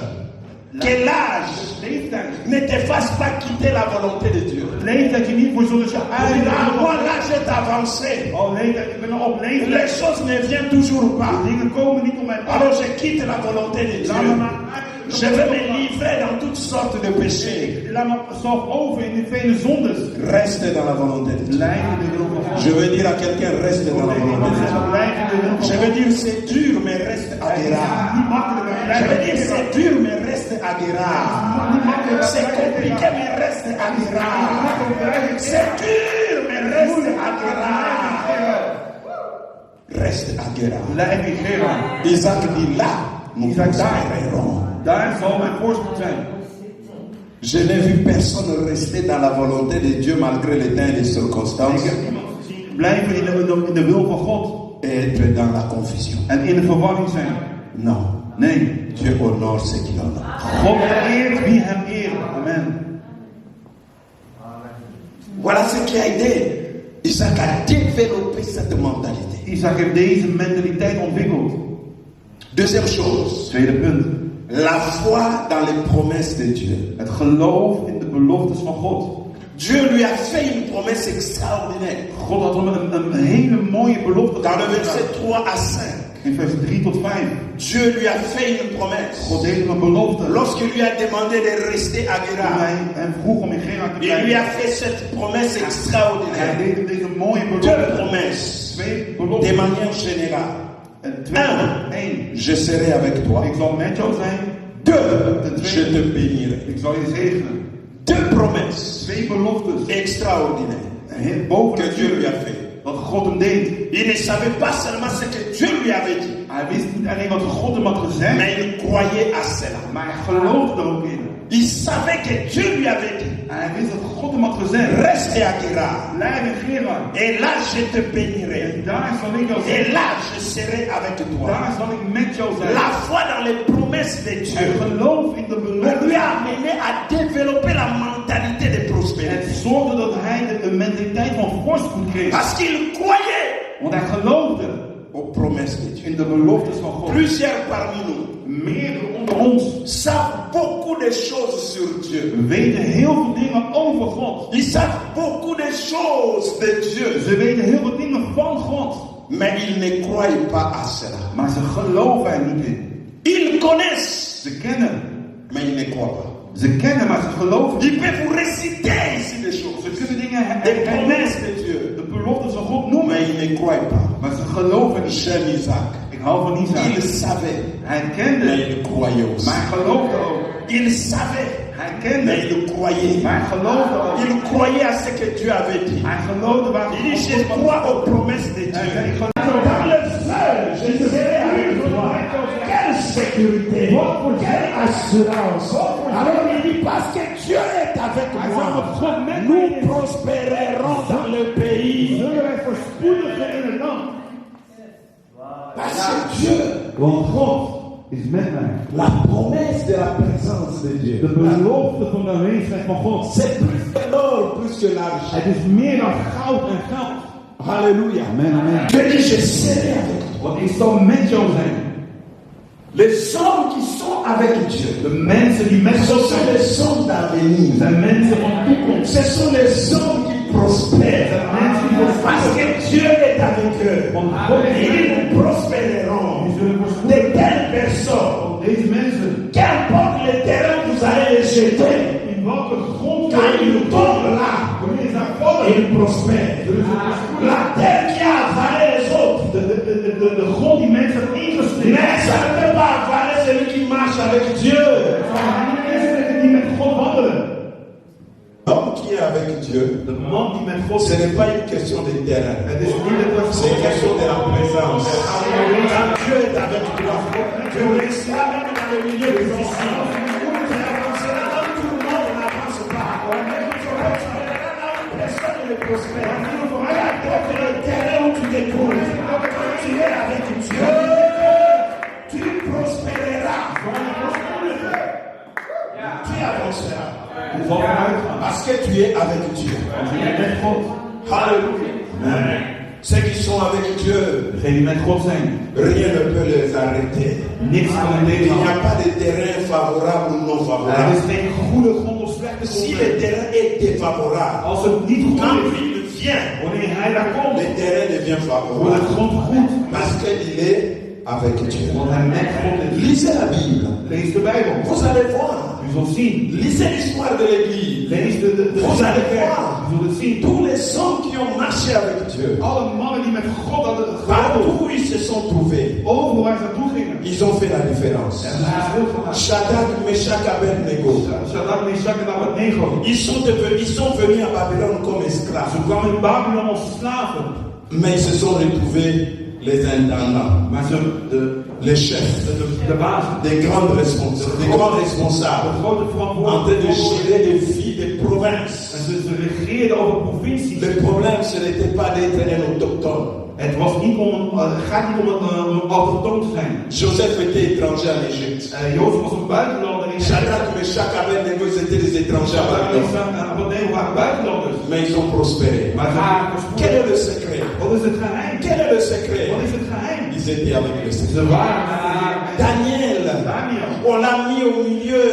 Leeftijd. ne te fasse pas quitter la volonté de Dieu. Leeftijd je niet voor zodat je uit de Ah, wil moi, van l'âge est avancé. God. Oh, leeftijd. Ik ben al op Les leeftijd. choses ne viennent toujours pas. Dingen komen niet op mijn pad. Alors je quitte la volonté de Laat me Dieu. maar uit. Je vais me livrer dans toutes sortes de péchés. Laat me zelf over in de vele zondes. Reste dans la volonté de Dieu. Blijf in de wil van God. Je veux dire à quelqu'un, reste dans la volonté de Dieu. Blijf in de wil van Je God. veux dire, c'est dur, mais reste à Guérard. Niet makkelijk, maar Je blijf veux dire, in de c'est dur, mais reste à Guérard. C'est compliqué, mais reste à Guérard. C'est dur, mais reste à Guérard. Reste à Guérard. Blijf in Gerar. Isaac dit là, nous Isaac, prospérerons. Daar zal mijn voorspoed zijn. Je n'ai vu personne rester dans la volonté de Dieu malgré les temps et les circonstances Ik heb iemand gezien blijven in de wil van God. et être dans la confusion. En in de verwarring zijn. Non. Nee. Dieu honore ce qu'il honore. God eert wie hem eert. Amen. Voilà ce qui a aidé Isaac à développer cette mentalité. Isaac heeft deze mentaliteit ontwikkeld. Deuxième chose, Tweede punt. la foi dans les promesses de Dieu. Het geloof in de beloftes van God. Dieu lui a fait une promesse extraordinaire. God had hem een hele mooie belofte Dans le gedaan. verset 3 à 5, In vers 3 tot 5. Dieu lui a fait une promesse. God deed hem een belofte. Lorsqu'il lui a demandé de rester à Toen Guérard, hij hem vroeg om in Gerar te il lui a blijven. fait cette promesse Hij extraordinaire. deed hem deze mooie Deux belofte. promesses, Twee de beloften. manière générale. En twee. Eén. Je serai avec toi. Ik zal met jou zijn. Deux, je te bénirai. Ik zal je zegenen. Deux promesses Twee beloftes. extraordinaires Boven que het Dieu lui a vuur. fait. Dat God hem deed. Il ne savait pas seulement ce que Dieu lui avait dit, Hij wist niet alleen wat God hem had gezegd. mais il croyait à cela. Maar hij geloofde er ook in. Il savait que Dieu lui avait dit, Hij wist dat God hem had gezegd. reste à Guérard. Blijf in Gerar. Et là, je te bénirai. En daar zal ik jou Et zijn. là, je serai avec toi. Daar zal ik met jou zijn. La foi dans les promesses de En Dieu geloof in de lui belofte. a amené à développer la mentalité de Het prospérité. zorgde dat hij de mentaliteit van voorspoed kreeg. Parce qu'il croyait Want hij geloofde aux promesses de Dieu. in de beloftes van God. Plusieurs parmi nous Meerdere onder ons savent beaucoup de choses sur Dieu. weten heel veel dingen over God. Ils savent beaucoup de choses de Dieu. Ze weten heel veel dingen van God. Mais ils ne croient pas à cela. Maar ze geloven er niet in. Ils connaissent, Ze kennen. mais ils ne croient pas. Ze kennen, maar ze geloven niet. Ils peuvent vous réciter ici des choses, Ze kunnen dingen des promesses de Dieu, de beloftes van God noemen. mais ils ne croient pas. Maar ze geloven niet. J'aime Isaac. Ik hou van Isaac. Il savait, Hij mais kende, il croyait aussi. maar hij geloofde ook. Il savait, Hij mais kende, il croyait. maar hij geloofde ook. Il croyait à ce que Dieu avait dit. Hij geloofde waar Il dit, je crois aux promesses de Hij zei, ik Dieu. geloof Dans le feu, je serai avec toi. Quelle sécurité, quelle assurance. Alors il dit, parce que Dieu est avec moi, nous prospérerons dans le pays. zullen wij voorspoedigen in het land. Parce que Dieu, Want God is met mij. la promesse de la présence de De Dieu, belofte van de aanwezigheid van God. c'est plus que l'or, plus que l'argent. Het is meer dan goud en geld. Alléluia. Amen, amen. Dieu dit, je serai avec toi. Want ik zal met jou zijn. Les hommes qui sont avec Dieu, De mensen die met ce God sont zijn, les hommes d'avenir. zijn mensen van toekomst. Ce sont les hommes qui prospèrent. Parce que Dieu est avec eux. Want God is Et met hen. nous prospérerons. Die zullen De voorspoedigen. telles personnes, Deze mensen, qu'importe le terrain que vous allez les jeter, in welke grond quand ils tombent là, wanneer ze daar vallen, ils prospèrent. zullen ze voorspoedigen. La terre qui a avalé les autres, De avec Dieu. Heilige mensen die met God wandelen. L'homme qui est avec Dieu, De man die met God ce n'est pas une question de terrain. Het is niet de C'est une question de la présence. kwestie. Quand Dieu est avec toi, tu réussiras même dans le milieu difficile. Tu avanceras là où tout le monde n'avance pas. Tu prospéreras là où personne ne prospère. Tu es le terrain où tu déposes. Tu es avec Dieu. Tu prospéreras. Tu avanceras. Je zal eruit gaan. Parce que tu es avec Dieu. Je bent met God. Alléluia. Ceux qui sont avec Dieu, Degenen die met God zijn. rien ne peut les arrêter. Niks kan hen Il n'y a tegenhouden. pas de terrain favorable ou non Er favorable. is geen goede grond of slechte Si grond. le terrain est défavorable, Als het niet goed quand is, il vient, wanneer hij daar komt, le terrain devient wordt favorable. het grond goed. Parce qu'il est avec Dieu. Want hij met God is. Lisez la Bible. Lees de Bijbel. Vous allez voir. U zult zien. Lisez l'histoire de l'Église. Lees de Vous allez kerk. voir. U zult het zien. Tous les hommes qui ont marché avec Dieu, Alle mannen die met God hadden gewandeld, partout où ils se sont trouvés, overal waar ze naartoe gingen, ils ont fait la différence. en ze hebben veel gemaakt. Shadrach, Meshach, Abednego. Shadrach, Meshach en Abednego. Ils sont venus à Babylone comme esclaves. Ze kwamen in Babylon als slaven. Mais ils se sont retrouvés les intendants, Maar ze, les chefs, de baas, des grands responsables, de grote en train de verantwoordelijkheid. gérer des villes, des En provinces. ze regeerden over provincies. Le problème, ce n'était pas d'être un autochtone. Het gaat niet om een autochtoon te zijn. Joseph était étranger en Égypte. Jozef was een buitenlander in Shadrach, Meshach, Abednego, ils étaient des étrangers à Babylone. Abednego waren buitenlanders. Mais ils ont prospéré. Maar ze waren Quel versproken. est le secret? Wat is het geheim? Quel est le secret? Wat is het geheim? Ils étaient avec le Seigneur. Ze waren Daniel, Daniel. on l'a mis au milieu.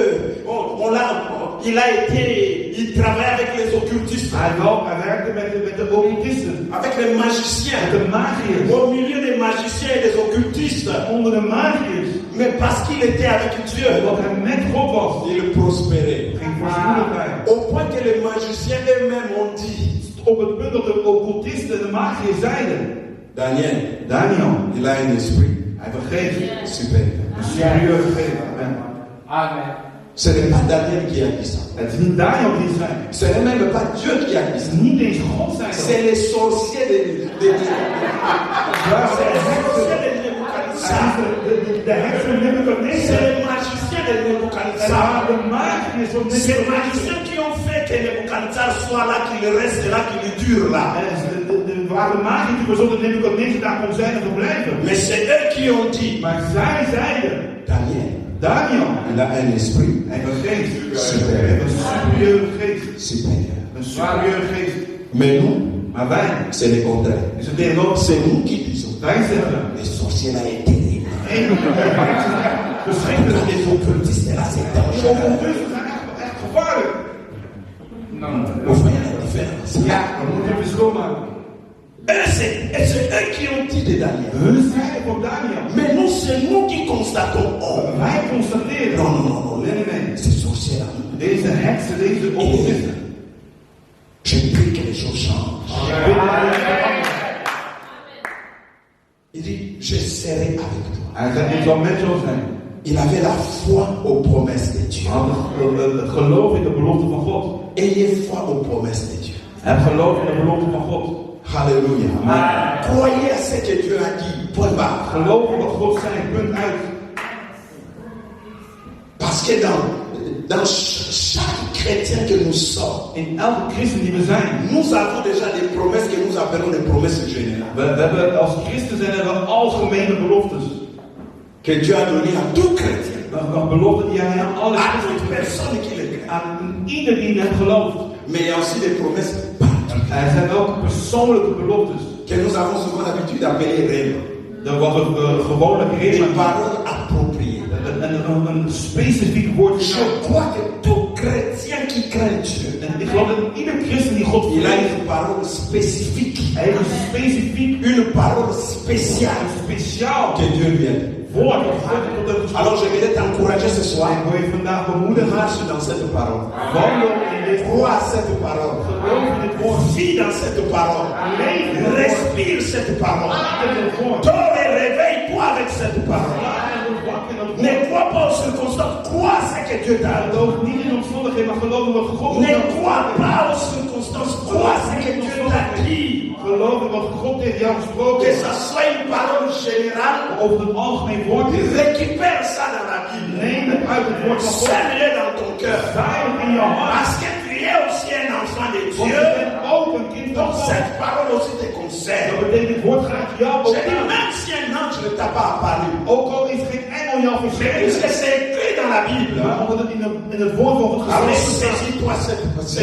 Il travaille avec les occultistes, Hij werkte met de occultisten. avec les magiciens, Met de magiërs. au milieu des magiciens et des occultistes. Onder de magiërs. Mais parce qu'il était avec Dieu, Omdat hij met God was. il prospérait. Ging voorspoedigheid. Au point que les magiciens eux-mêmes ont dit, Op het punt dat de occultisten en de magiërs zeiden. Daniel, Daniel. il a un esprit Hij vergeet. supérieur. Een superieur gegeven. Amen. Ce n'est pas Daniel qui a dit ça. Het is niet Daniel die zei. Ce n'est même pas Dieu qui a dit Het ça. is niet eens God zijn. C'est les sorciers de De heksen C'est Nebuchadnezzar. les magiciens de En Nebuchadnezzar. waren de magiërs van C'est les Nebuchadnezzar. magiciens qui ont fait que Nebuchadnezzar soit là, qu'il reste là, qu'il dure là. Er waren de magiërs die ervoor zorgden dat Nebuchadnezzar daar kon zijn en kon blijven. Mais c'est eux qui ont dit, Maar zij zeiden. Daniel, Daniel. il a un esprit Hij heeft een geest. supérieur. Een superieure geest. Supérieur. Een superieure geest. Mais nous, Maar wij. c'est le contraire. Is het tegenover. C'est nous qui disons, Wij zeggen. les sorciers là est terrible. Verschrikkelijk. Les occultistes là, c'est dangereux. Occultisten zijn echt gevaarlijk. Vous voyez la différence? Ja, dan moet je het schoonmaken. C'est eux qui ont dit de Daniel. Hun zeiden voor Daniel. Mais nous, c'est nous qui constatons. Oh, Wij constateren. non. Nee. Ces sorciers là. Deze heksen, deze occultisten. Je prie que les choses changent. Il dit, je serai avec toi. Hij zei, ik zal met jou zijn. Il avait la foi aux promesses de Dieu. Hij had het geloof in de belofte van God. Ayez foi aux promesses de Dieu. Heb geloof in de belofte van God. Alléluia. Croyez à ce que Dieu a dit. Point barre. Geloof in wat God zei, punt uit. Parce que dans chaque chrétien que nous sommes, In elke christen die we zijn. nous avons déjà des promesses que nous appelons des promesses générales. We hebben als christen zijn er algemene beloftes. Que Dieu a donné à tout chrétien. Een belofte die hij aan alle À christen toute personne qui le crée. aan ieder die in hem gelooft. Mais il y a aussi des promesses particulières Er zijn ook persoonlijke beloftes. que nous avons souvent l'habitude d'appeler rêves. Wat we gewoonlijk Des reden. paroles appropriées. Een specifiek woord. Je crois que tout chrétien qui craint Dieu, En ik geloof dat ieder christen die God il a vreest, une parole spécifique, hij heeft een specifiek, une parole spéciale een speciaal que Dieu lui a dit. woord dat God tot hem gesproken. Alors je vais t'encourager ce soir. Ik wil je vandaag bemoedigen. Marche dans cette parole. Wandel in dit woord. Crois à cette parole. Geloof in dit woord. Vis dans cette parole. Leef in dit woord. Respire cette parole. Adem in dit woord. Dors et réveille-toi avec cette parole. Laat hem wakker in dat Ne woord. crois crois pas aux circonstances, crois ce que Dieu t'a dit. Geloof niet in omstandigheden, maar geloof in wat God Ne jou crois pas aux circonstances, crois ce que Dieu t'a dit. Geloof in wat God tegen jou gesproken Que heeft. ça soit une parole générale, Of het een algemeen woord is. récupère ça dans la Bible. Neem het uit het woord van God. Sème-le dans ton cœur. Veilig in jouw hart. Parce que tu es aussi un enfant de Want Dieu. je bent ook een kind van Donc God. cette parole aussi te concerne. Dat betekent het woord gaat jou ook Je dis, aan. même si un ange ne t'a pas apparu, Ook al is geen engel jou puisque verschenen. c'est écrit dans la Bible, Ja, omdat het in het woord van God alors geschreven staat.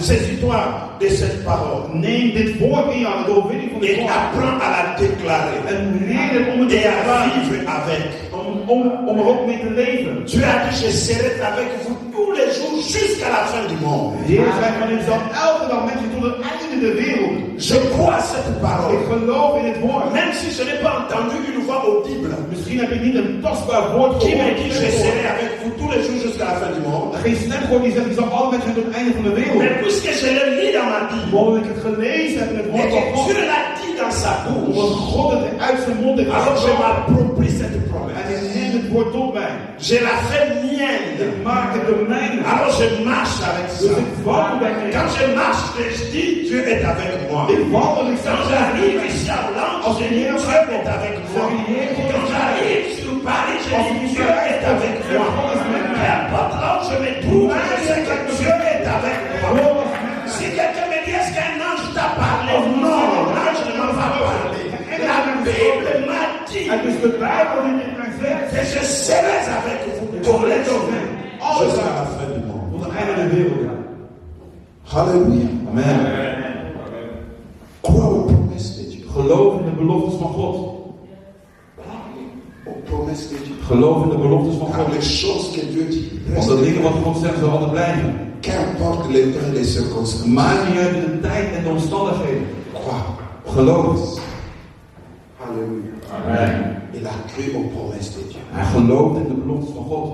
saisis-toi de cette parole Neem dit woord in jou, de overwinning van dit et woord. apprends à la déclarer En leer het om het te et à ervaren. vivre avec. Om er ook mee te leven. Dieu a dit, je serai avec vous tous les jours jusqu'à la fin du monde. De Heer zei van, ik zal elke dag met je tot het einde der wereld. Je crois à cette parole. Ik geloof in het woord. Même si je n'ai pas entendu une voix audible Misschien heb ik niet een tastbaar woord qui me gehoord. dit, je serai avec vous tous les jours jusqu'à la fin du monde. Geen stem gehoord die zegt, ik zal altijd met je tot het einde van de wereld. Mais puisque je l'ai lu dans ma Bible, Maar omdat ik het gelezen heb in het et woord que van God. Dieu l'a dit dans sa Omdat bouche, God het uit zijn mond heeft alors je gesproken. m'approprie cette En promesse. ik neem het woord tot mij. Je la fais mienne. Ik maak het de mijne. Alors je marche avec Dus ça. ik wandel daarmee. Quand je marche, je dis Dieu est avec moi. Ik wandel, ik Quand zeg, j'arrive ici à Hollande, je dis Dieu est avec moi. Quand j'arrive sur Paris, je dis Dieu est avec moi. Peu importe là où je me trouve, je sais que Dieu est avec moi. Si quelqu'un me dit est-ce qu'un ange t'a parlé? Non, l'ange ne m'a pas parlé. La Bible m'a dit Het is de Bijbel die dit mij zegt. que je serai avec vous tous les jours jusqu'à la fin du monde. Tot het einde der wereld. Ja. Alléluia. Amen. Crois aux promesses de Dieu. Geloof in de beloftes van God. Aux promesses de Dieu. Geloof in de beloftes van Car God. les choses que Dieu dit, Want de dingen wat God zegt, zullen altijd blijven. qu'importe les temps et les circonstances. Maakt niet uit de tijd en de omstandigheden. Crois. Geloof. Alléluia. Amen. Il a cru aux promesses de Dieu. Hij gelooft in de beloftes van God.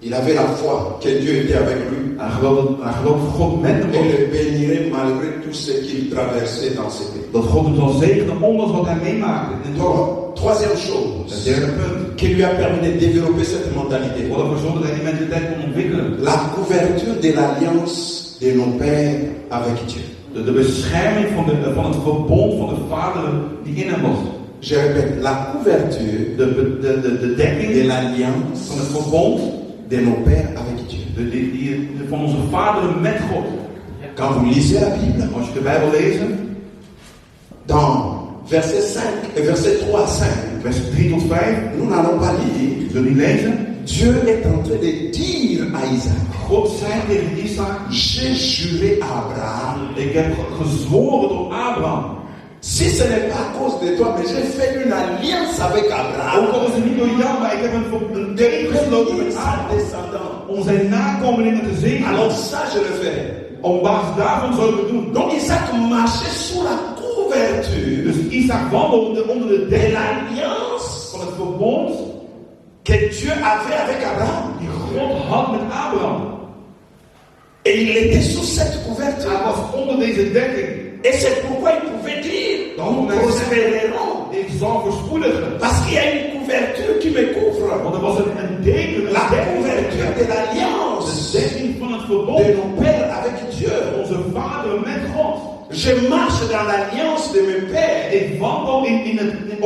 Il avait la foi que Dieu était avec lui. Hij gelooft dat God met hem Et was. le bénirait malgré tout ce qu'il traversait dans ce pays. Dat God hem zal zegenen ondanks wat hij meemaakte. En Donc, troisième het chose derde punt. qui lui a permis de développer cette mentalité. Wat ervoor zorgde dat hij die mentaliteit kon ontwikkelen. La couverture de l'alliance de nos pères avec Dieu. De bescherming van het verbond van de vaderen die in hem was. Je répète, la couverture De dekking de l'alliance van het verbond de nos pères avec Dieu. van onze vaderen met God. Quand vous lisez la Bible, Als je de Bijbel leest, dans verset 5 et verset 3 à 5, vers 3 tot 5, nous n'allons pas lire. je wil niet lezen. Dieu est en train de dire à Isaac, God zei tegen Isaac, j'ai juré à Abraham, ik heb gezworen door Abraham. si ce n'est pas à cause de toi, mais j'ai fait une alliance avec Abraham, Ook al is het niet door jou, maar ik heb een deel gesloten met sa Abraham. descendant. Om zijn nakomelingen te zegenen. Alors ça, je le fais. Op basis daarvan zullen we het doen. Donc Isaac marchait sous la couverture Dus Isaac wandelde onder de de dekking l'alliance van het verbond que Dieu avait avec Abraham. die God had met Abraham. Et il était sous cette couverture. Hij was onder deze dekking. Et c'est pourquoi il pouvait dire, nous prospérerons. Ik zal verspoedigen. Parce qu'il y a une couverture qui me couvre. Want er was een deken, La een dekking, couverture de de l'alliance dekking van het de verbond. nos pères avec Dieu. Onze vaderen met God. Je marche dans l'alliance de mes pères. Ik wandel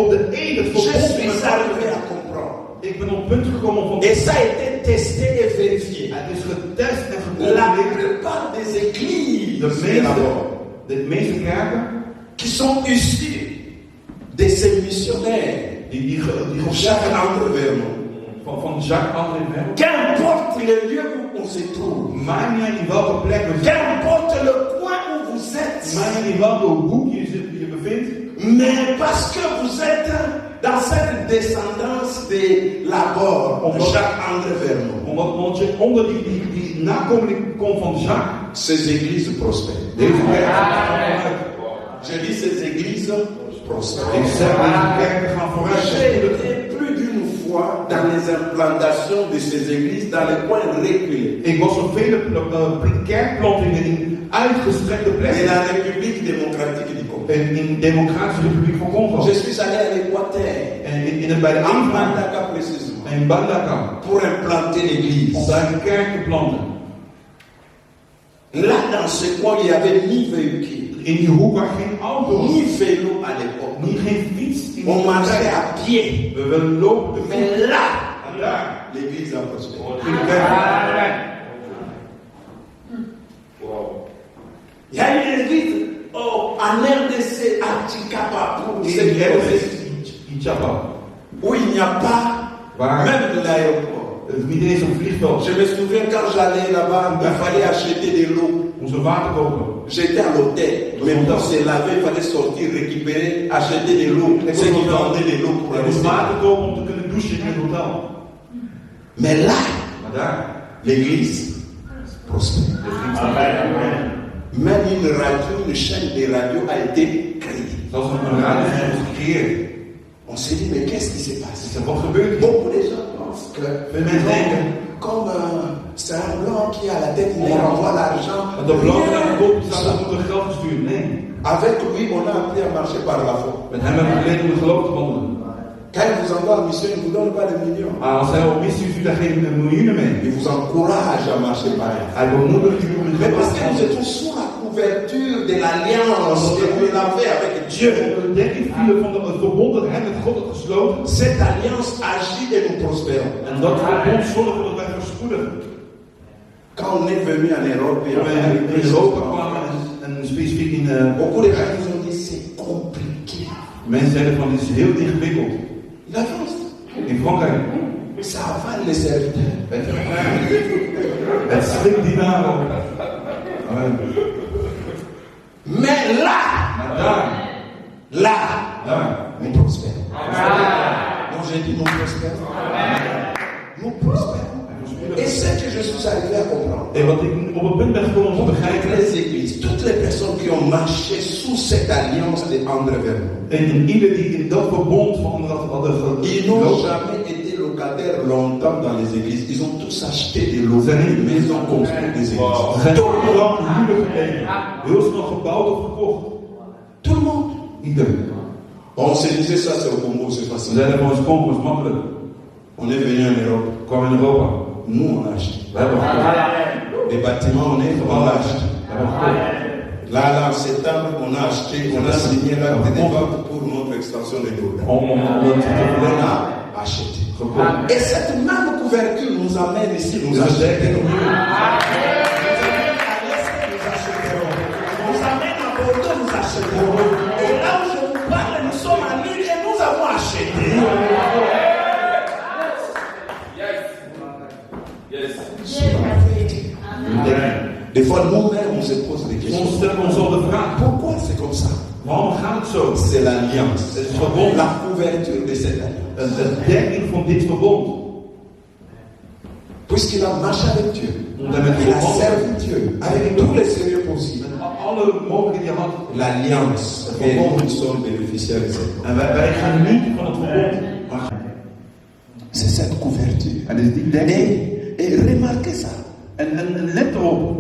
op de eed, het Je verbond suis met arrivé God. à comprendre. Ik ben op het punt gekomen van Et ça a été testé et vérifié. het is getest en La gecontroleerd. plupart des églises De meeste kerken qui sont issues de ces missionnaires, die Jacques André Vernon, van Jacques André Vernon. qu'importe le lieu où on se trouve, Maakt niet uit in welke plek we zijn. qu'importe le coin où vous êtes, Maakt niet uit in welke hoek je bevindt. mais parce que vous êtes dans cette descendance de Labor, Jacques André Vernon, Omdat je onder die nakomeling komt van Jacques. ces églises prospèrent. Deze kerken Je dis ces églises prospèrent. Ik zeg deze kerken gaan vooruit. J'ai été plus d'une fois dans les implantations de ces églises dans les coins reculés Ik was op vele kerkplantingen in uitgestrekte de plekken la République démocratique du Congo. In de Democratische Republiek van Congo. Je suis allé à l'Équateur, Bij de à aanvraag Mbandaka précisément, in Bandaka. pour implanter l'église. Om daar een kerk te planten. Là, dans ce coin, il n'y avait ni véhicule, In die hoek waar geen auto was. ni vélo à l'époque. Niet geen fiets. In On die marchait tijd. à pied. We willen lopen te Mais là, En daar. l'église a prospéré. ging de kerk. Il y a une église en RDC à Tchikapa, pour In ceux qui de connaissent, Ichapa. où il n'y a pas Waar même de l'aéroport. het niet eens een vliegveld. Je me souviens quand j'allais là-bas, il fallait acheter de l'eau. Onze water kopen. J'étais à l'hôtel, mais pour se laver, il fallait sortir, récupérer, acheter de l'eau. Ceux qui vendaient de l'eau pour Je aller moest water kopen om te kunnen douchen in het hotel. Mais là, Maar daar. l'église prospère. De vriend van mij. Même une radio, une chaîne de radio a été créée. Zelfs een radio is gecreëerd. On s'est dit, mais qu'est-ce qui s'est passé? Is er wat gebeurd? Beaucoup de gens pensent que Veel mensen denken. comme c'est un blanc qui a la tête, il envoie l'argent. Dat de blanken naar de kop staan om er geld gestuurd. Nee. Avec lui, on a appris à marcher par la foi. Met hem hebben we geleerd om het geloof te wandelen. Quand il vous envoie en mission, il ne vous donne pas de millions. Maar als hij op missie stuurt, daar geven we miljoenen mee. Il vous encourage à marcher par la foi. Hij bemoedigt u om het Mais geloof parce te que nous wandelen. étions sous la couverture de l'alliance que vous avez avec Dieu. Onder de dekking vielen van het verbond dat hij met God had gesloten. Cette alliance agit et nous prospérons. En dat verbond zorgt dat wij verspoedigen. Quand on est venu en Europe et Toen on wij a in Europa kwamen en specifiek in beaucoup de gens nous ont dit c'est compliqué. mensen zeiden van dit is heel ingewikkeld. La France, In Frankrijk. ça avale les serviteurs. Het slikt die naam op. Amen. Mais là, Maar daar. là, nous prospérons. Donc j'ai dit nous prospérons. Nous prospérons. Et ce que je suis arrivé à comprendre, En wat ik op het punt ben gekomen om te toutes begrijpen. les églises, toutes les personnes qui ont marché sous cette alliance de André Vernon, En ieder die in dat verbond van anderen hadden ils n'ont gelopen. jamais été locataires longtemps dans les églises. Ils ont tous acheté des locaux, des maisons, construit des églises. Ze zijn heel lang huwelijk gebleven. Heel snel gebouwd of gekocht. Tout le monde. Ieder. On se disait ça, c'est au Congo, c'est Ze facile. zeiden gewoon, het is Congo, het is makkelijk. On est venu en Europe. We kwamen in Europa. Nous, on a acheté. We hebben gekocht. Les bâtiments, on a acheté. We hebben gekocht. Là, en septembre, on a acheté, on a signé l'acte de vente pour notre extension de Jordan. Om het te On verlengen. a acheté. Gekocht. Et cette même couverture nous amène ici, nous Dus we achetons. denken, Nous amène à Bordeaux, nous achetons. Et là où je vous parle, nous sommes en ligne et nous avons acheté. Des fois, nous-mêmes, on se pose des questions. soms stellen we ons al de vraag, Pourquoi c'est comme ça? waarom gaat het zo? C'est l'alliance. Het is verbond. La couverture de cette alliance. De dekking van dit verbond. Puisqu'il a marché avec Dieu. Omdat hij met Il a verbond servi Dieu avec tous les sérieux possibles. met alle mogelijkheden die hij had. L'alliance. Et nous sommes bénéficiaires de cette. En wij genieten van het verbond. Maar C'est cette couverture. het is die dekking. Et remarquez ça. En let erop.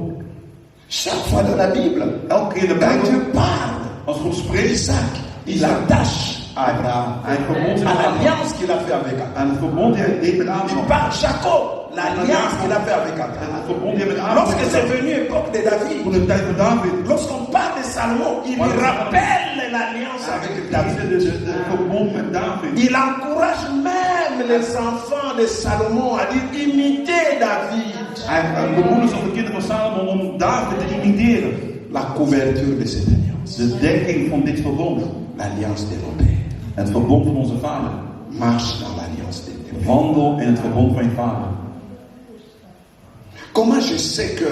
Chaque fois dans la Bible, Elke keer de quand Bijbel, Dieu parle als God spreekt, d'Isaac, il attache à Abraham hij verbond zich à aan l'alliance qu'il a fait avec Abraham. aan het verbond die hij deed met Il Abraham. parle Jacob, l'alliance qu'il a fait avec En Abraham. het verbond die hij met Lorsque Abraham c'est deed. venu l'époque de David, Voor de tijd van David. lorsqu'on parle de Salomon, il lui rappelle l'alliance avec David. Het verbond met David. Il encourage même les enfants de Salomon à dire imitez David. Hij bemoedigt de kinderen van Salomon om David te imiteren. La couverture de cette alliance, De dekking van dit verbond. l'alliance de nos pères. Het verbond van onze vader. Marche dans l'alliance de tes pères. Wandel in het verbond van je vader. Comment je sais que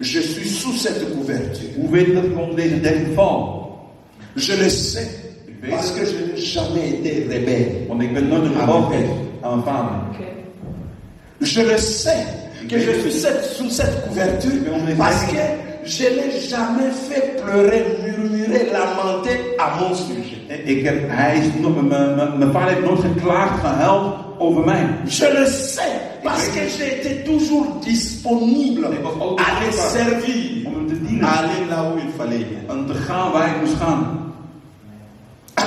je suis sous cette couverture? Hoe weet ik dat ik onder deze dekking val? Je le sais parce que je n'ai jamais été rebelle. Want ik ben nooit een rebel geweest aan mijn vader. Je le sais que je suis sous cette couverture parce que je n'ai jamais fait pleurer, murmurer, lamenter à mon sujet. Mijn vader heeft nooit geklaagd, gehuild over mij. Je le sais parce que j'ai été toujours disponible à les servir, Om hem te à dienen. aller là où il fallait. En te gaan waar ik moest gaan.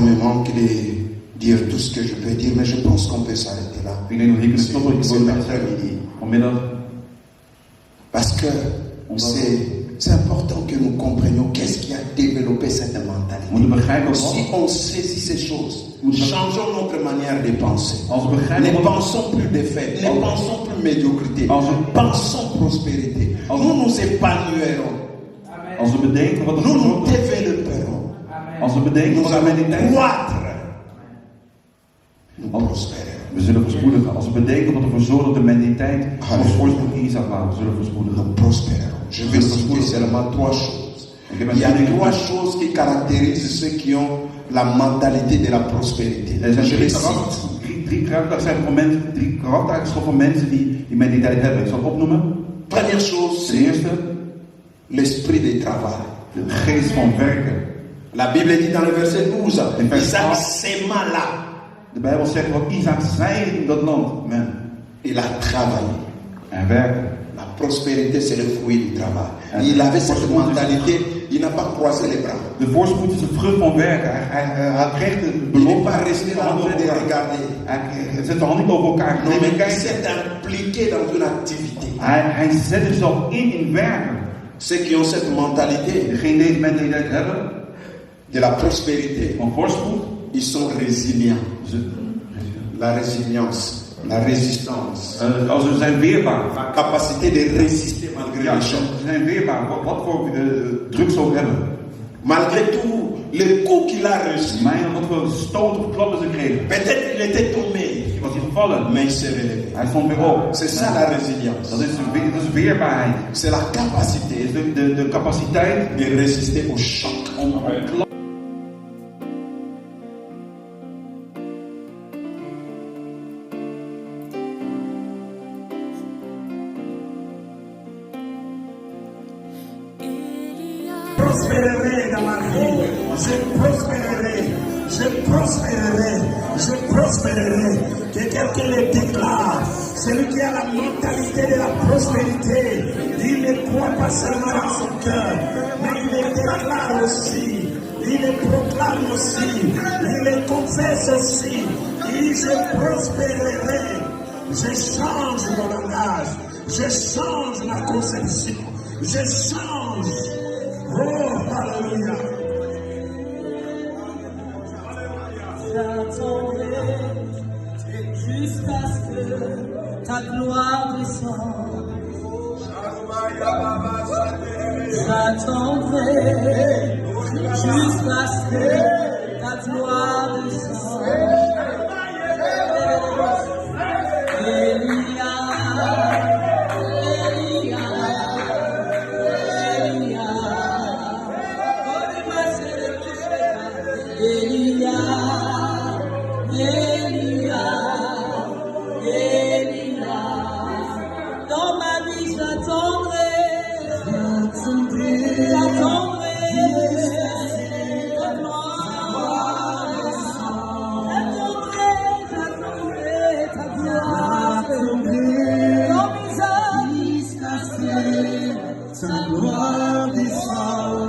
temps me manque de dire tout ce que je peux dire, mais je pense qu'on peut s'arrêter là. Ik denk dat ik het klopt wat C'est je wil l'après-midi. vanmiddag. Parce que c'est important que nous comprenions qu'est-ce qui a développé cette We mentalité. moeten begrijpen Si wat. on saisit ces choses, changeons notre manière de penser. Als we begrijpen Ne wat. pensons plus défaite, ne pensons plus médiocrité, pensons prospérité. Als- Nous nous épanouirons, Als we bedenken wat er nous nous gezorgd wordt. développerons, Als we bedenken nous wat er allons met die tijd. croître, nous prospérerons. We zullen verspoedigen. Als we bedenken wat ervoor zorgt dat de mentaliteit Halleluja. ons voorsprong in Isaac waren, we zullen verspoedigen. Nous prospérerons. Je vais citer seulement trois choses. Il y a trois choses qui caractérisent ceux qui ont la mentalité de la prospérité. Er zijn Je les cite. drie karaktereigenschappen van mensen die die mentaliteit hebben. Ik zal het opnoemen. Première chose, Ten c'est eerste, l'esprit de travail. de geest van werken. La Bible dit dans le verset 12, In vers Isaac 12. s'aima là. De Bijbel zegt wat Isaac zei in dat land. Amen. Il a travaillé. En werken. La prospérité, c'est le fruit du travail. En Il avait cette voorspoed is- mentalité, il n'a pas croisé les bras. De voorspoed is een vrucht van werken. Hij kreeg de Il n'est belofte. pas resté là en train de regarder. Hij zet de hand niet over elkaar. Non, Nee, mais il kijk. s'est impliqué dans une activité. Hij zet zichzelf in werken. Ceux qui ont cette mentalité Degenen die deze mentaliteit hebben, de la prospérité, van voorspoed. ils sont résilients. Ze- La résilience, la résistance, Als ze zijn weerbaar. la capacité de résister malgré Ja, les ze choses. zijn weerbaar. Wat voor druk ze ook hebben. Malgré tout, le coup qu'il a reçu, Mij wat voor stoot of klappen ze kregen. peut-être il était tombé, Was hij gevallen. mais il s'est relevé. Hij stond weer op. C'est ça la résilience. Dat is weerbaarheid. C'est la capacité Het is de capaciteit de résister au choc. om klappen. Prospérerai dans ma vie, je prospérerai, je prospérerai, je prospérerai. Que quelqu'un le déclare. Celui qui a la mentalité de la prospérité, il ne croit pas seulement dans son cœur, mais il le déclare aussi, il le proclame aussi, il le confesse aussi. Il dit je prospérerai, je change mon langage, je change ma conception, je change. Oh, alléluia. J'attendrai jusqu'à ce que ta gloire descende. J'attendrai jusqu'à ce que ta gloire descende. Elia, Elia, Elia, Elia, Elia, Elia, dans ma vie j'attendrai, j'attendrai, ta gloire, j'attendrai ta gloire, dans mes âmes, ta gloire descend.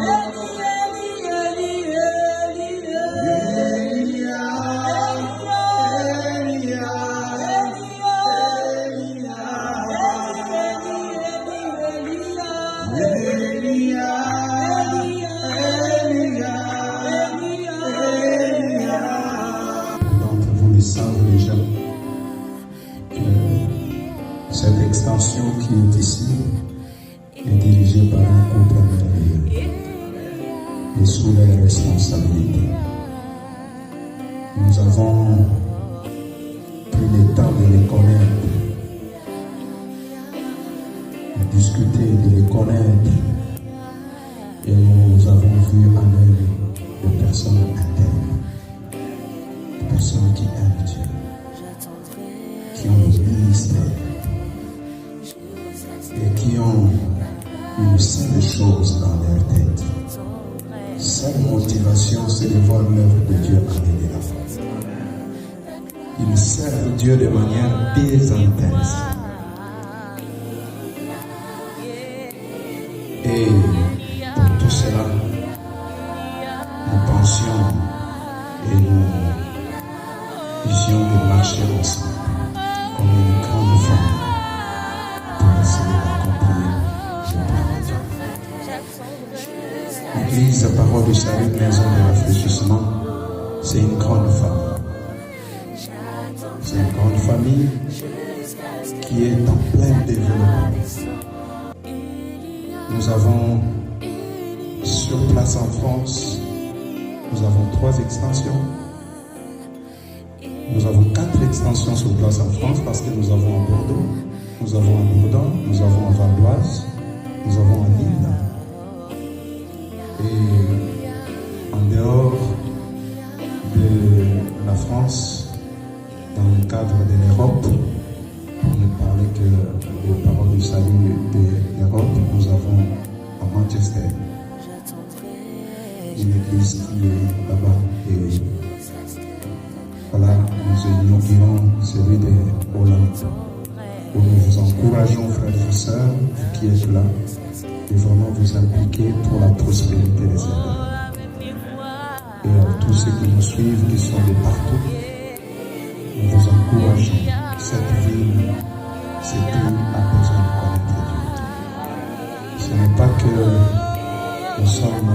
D'entre vous le savent déjà que cette extension qui est ici est dirigée par un couple merveilleux et sous les responsabilités. Nous avons pris le temps de les connaître, de discuter, de les connaître, et nous avons vu en eux des personnes intègres, des personnes qui aiment Dieu, qui ont le ministère et qui ont une seule chose dans leur tête. Seule motivation, c'est de voir l'œuvre de Dieu aller de l'avant. Ils servent Dieu de manière désintéressée. Et pour tout cela, nous pensions et marcher ensemble comme une grande famille pour essayer d'accomplir le plan de Dieu. L'Église, Parole du Salut, maison de réfléchissement, c'est une grande famille. C'est une grande famille qui est en plein développement. Nous avons sur place en France, nous avons 3 extensions. Nous avons 4 extensions sur place en France parce que nous avons à Bordeaux, nous avons à Bourdon, nous avons à Val d'Oise, nous avons à Lille. Et en dehors de la France, dans le cadre de l'Europe, pour ne parler que des paroles du salut de l'Europe, nous avons à Manchester une église qui est là-bas. Et voilà, nous inaugurons celui de Hollande, où nous vous encourageons, frères et sœurs, qui êtes là, de vraiment vous impliquer pour la prospérité des Hébreux. Et à tous ceux qui nous suivent, qui sont de partout, nous vous encourageons. Cette ville, c'est qui a besoin de connaître Dieu. Ce n'est pas que nous sommes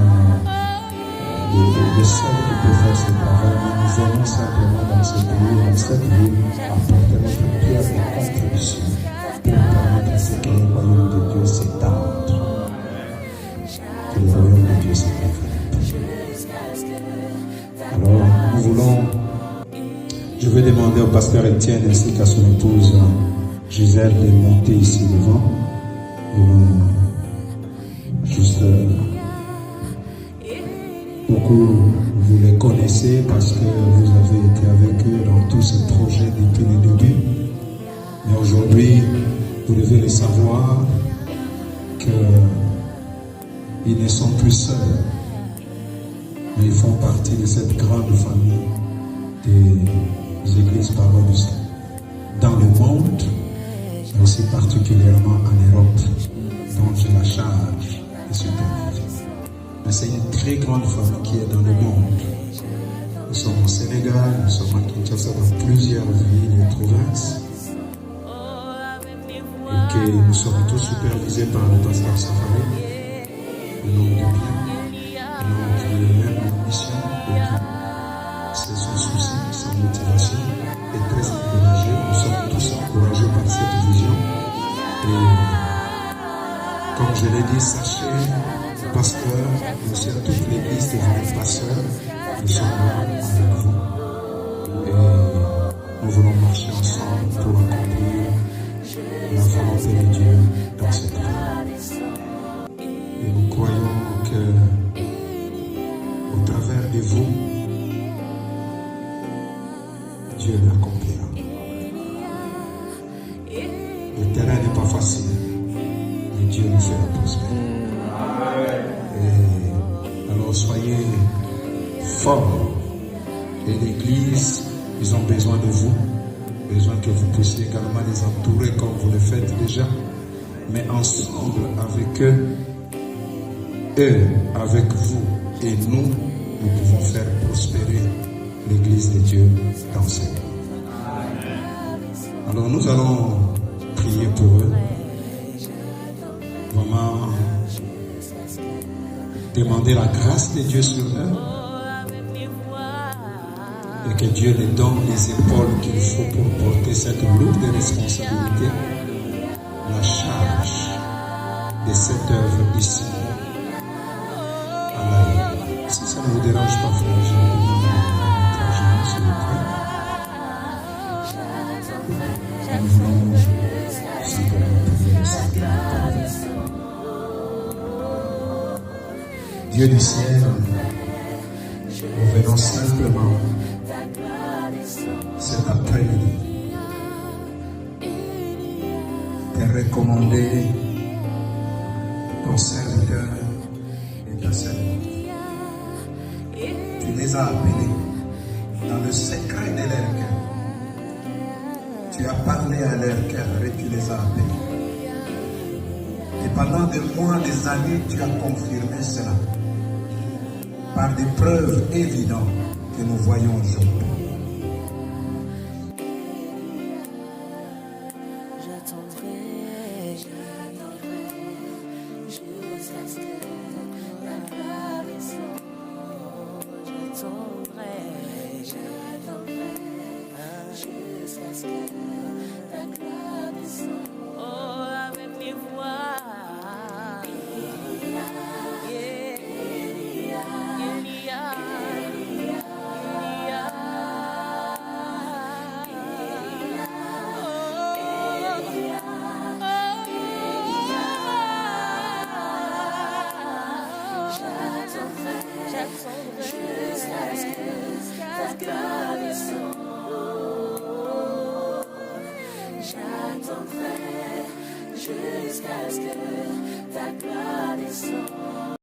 les seuls qui peuvent faire ce travail, mais nous venons simplement dans ce pays, dans cette ville, apporter notre pierre de contribution pour permettre à ce que le royaume de Dieu s'étende. Que le royaume de Dieu s'étende. Alors, nous voulons, je vais demander au pasteur Étienne ainsi qu'à son épouse Gisèle de monter ici devant. Nous voulons juste beaucoup, vous les connaissez parce que vous avez été avec eux dans tous ces projets depuis le début. Mais aujourd'hui, vous devez le savoir qu'ils ne sont plus seuls, mais ils font partie de cette grande famille des églises Parole du Salut dans le monde, mais aussi particulièrement en Europe, dont j'ai la charge de superviser. Mais c'est une très grande famille qui est dans le monde. Nous sommes au Sénégal, nous sommes à Kinshasa, dans plusieurs villes et provinces. Et que nous sommes tous supervisés par le pasteur Safari, un homme de bien, un homme qui est même en mission et qui, c'est son souci, sa motivation, est très encouragé. Nous sommes tous encouragés par cette vision. Et comme je l'ai dit, sachez, pasteur, monsieur, toute l'église de vos pasteurs, nous sommes là avec vous. Et nous voulons marcher ensemble pour accomplir la volonté de Dieu dans cette vie. Et nous croyons que, au travers de vous, Dieu l'accomplira. Le terrain n'est pas facile, mais Dieu nous fait prospérer. Et alors soyez forts. Et l'Église, ils ont besoin de vous, besoin que vous puissiez également les entourer comme vous le faites déjà. Mais ensemble avec eux, avec vous et nous pouvons faire prospérer l'Église de Dieu dans ce monde. Alors nous allons prier pour eux. Vraiment demander la grâce de Dieu sur eux et que Dieu les donne les épaules qu'il faut pour porter cette lourde responsabilité, la charge de cette œuvre ici à la vie. Si ça ne vous dérange pas, frère, je vais demander de mettre à genoux, s'il vous plaît. Nous voulons simplement prier le Seigneur. Dieu du ciel, nous venons simplement cet après-midi te recommander ton serviteur et ta servante. Tu les as appelés dans le secret de leur cœur. Tu as parlé à leur cœur et tu les as appelés. Et pendant des mois, des années, tu as confirmé cela par des preuves évidentes que nous voyons aujourd'hui. jusqu'à ce que ta gloire descende. J'attendrai jusqu'à ce que ta gloire descende. Oh, avec mes voix. J'attendrai jusqu'à ce que ta gloire descende.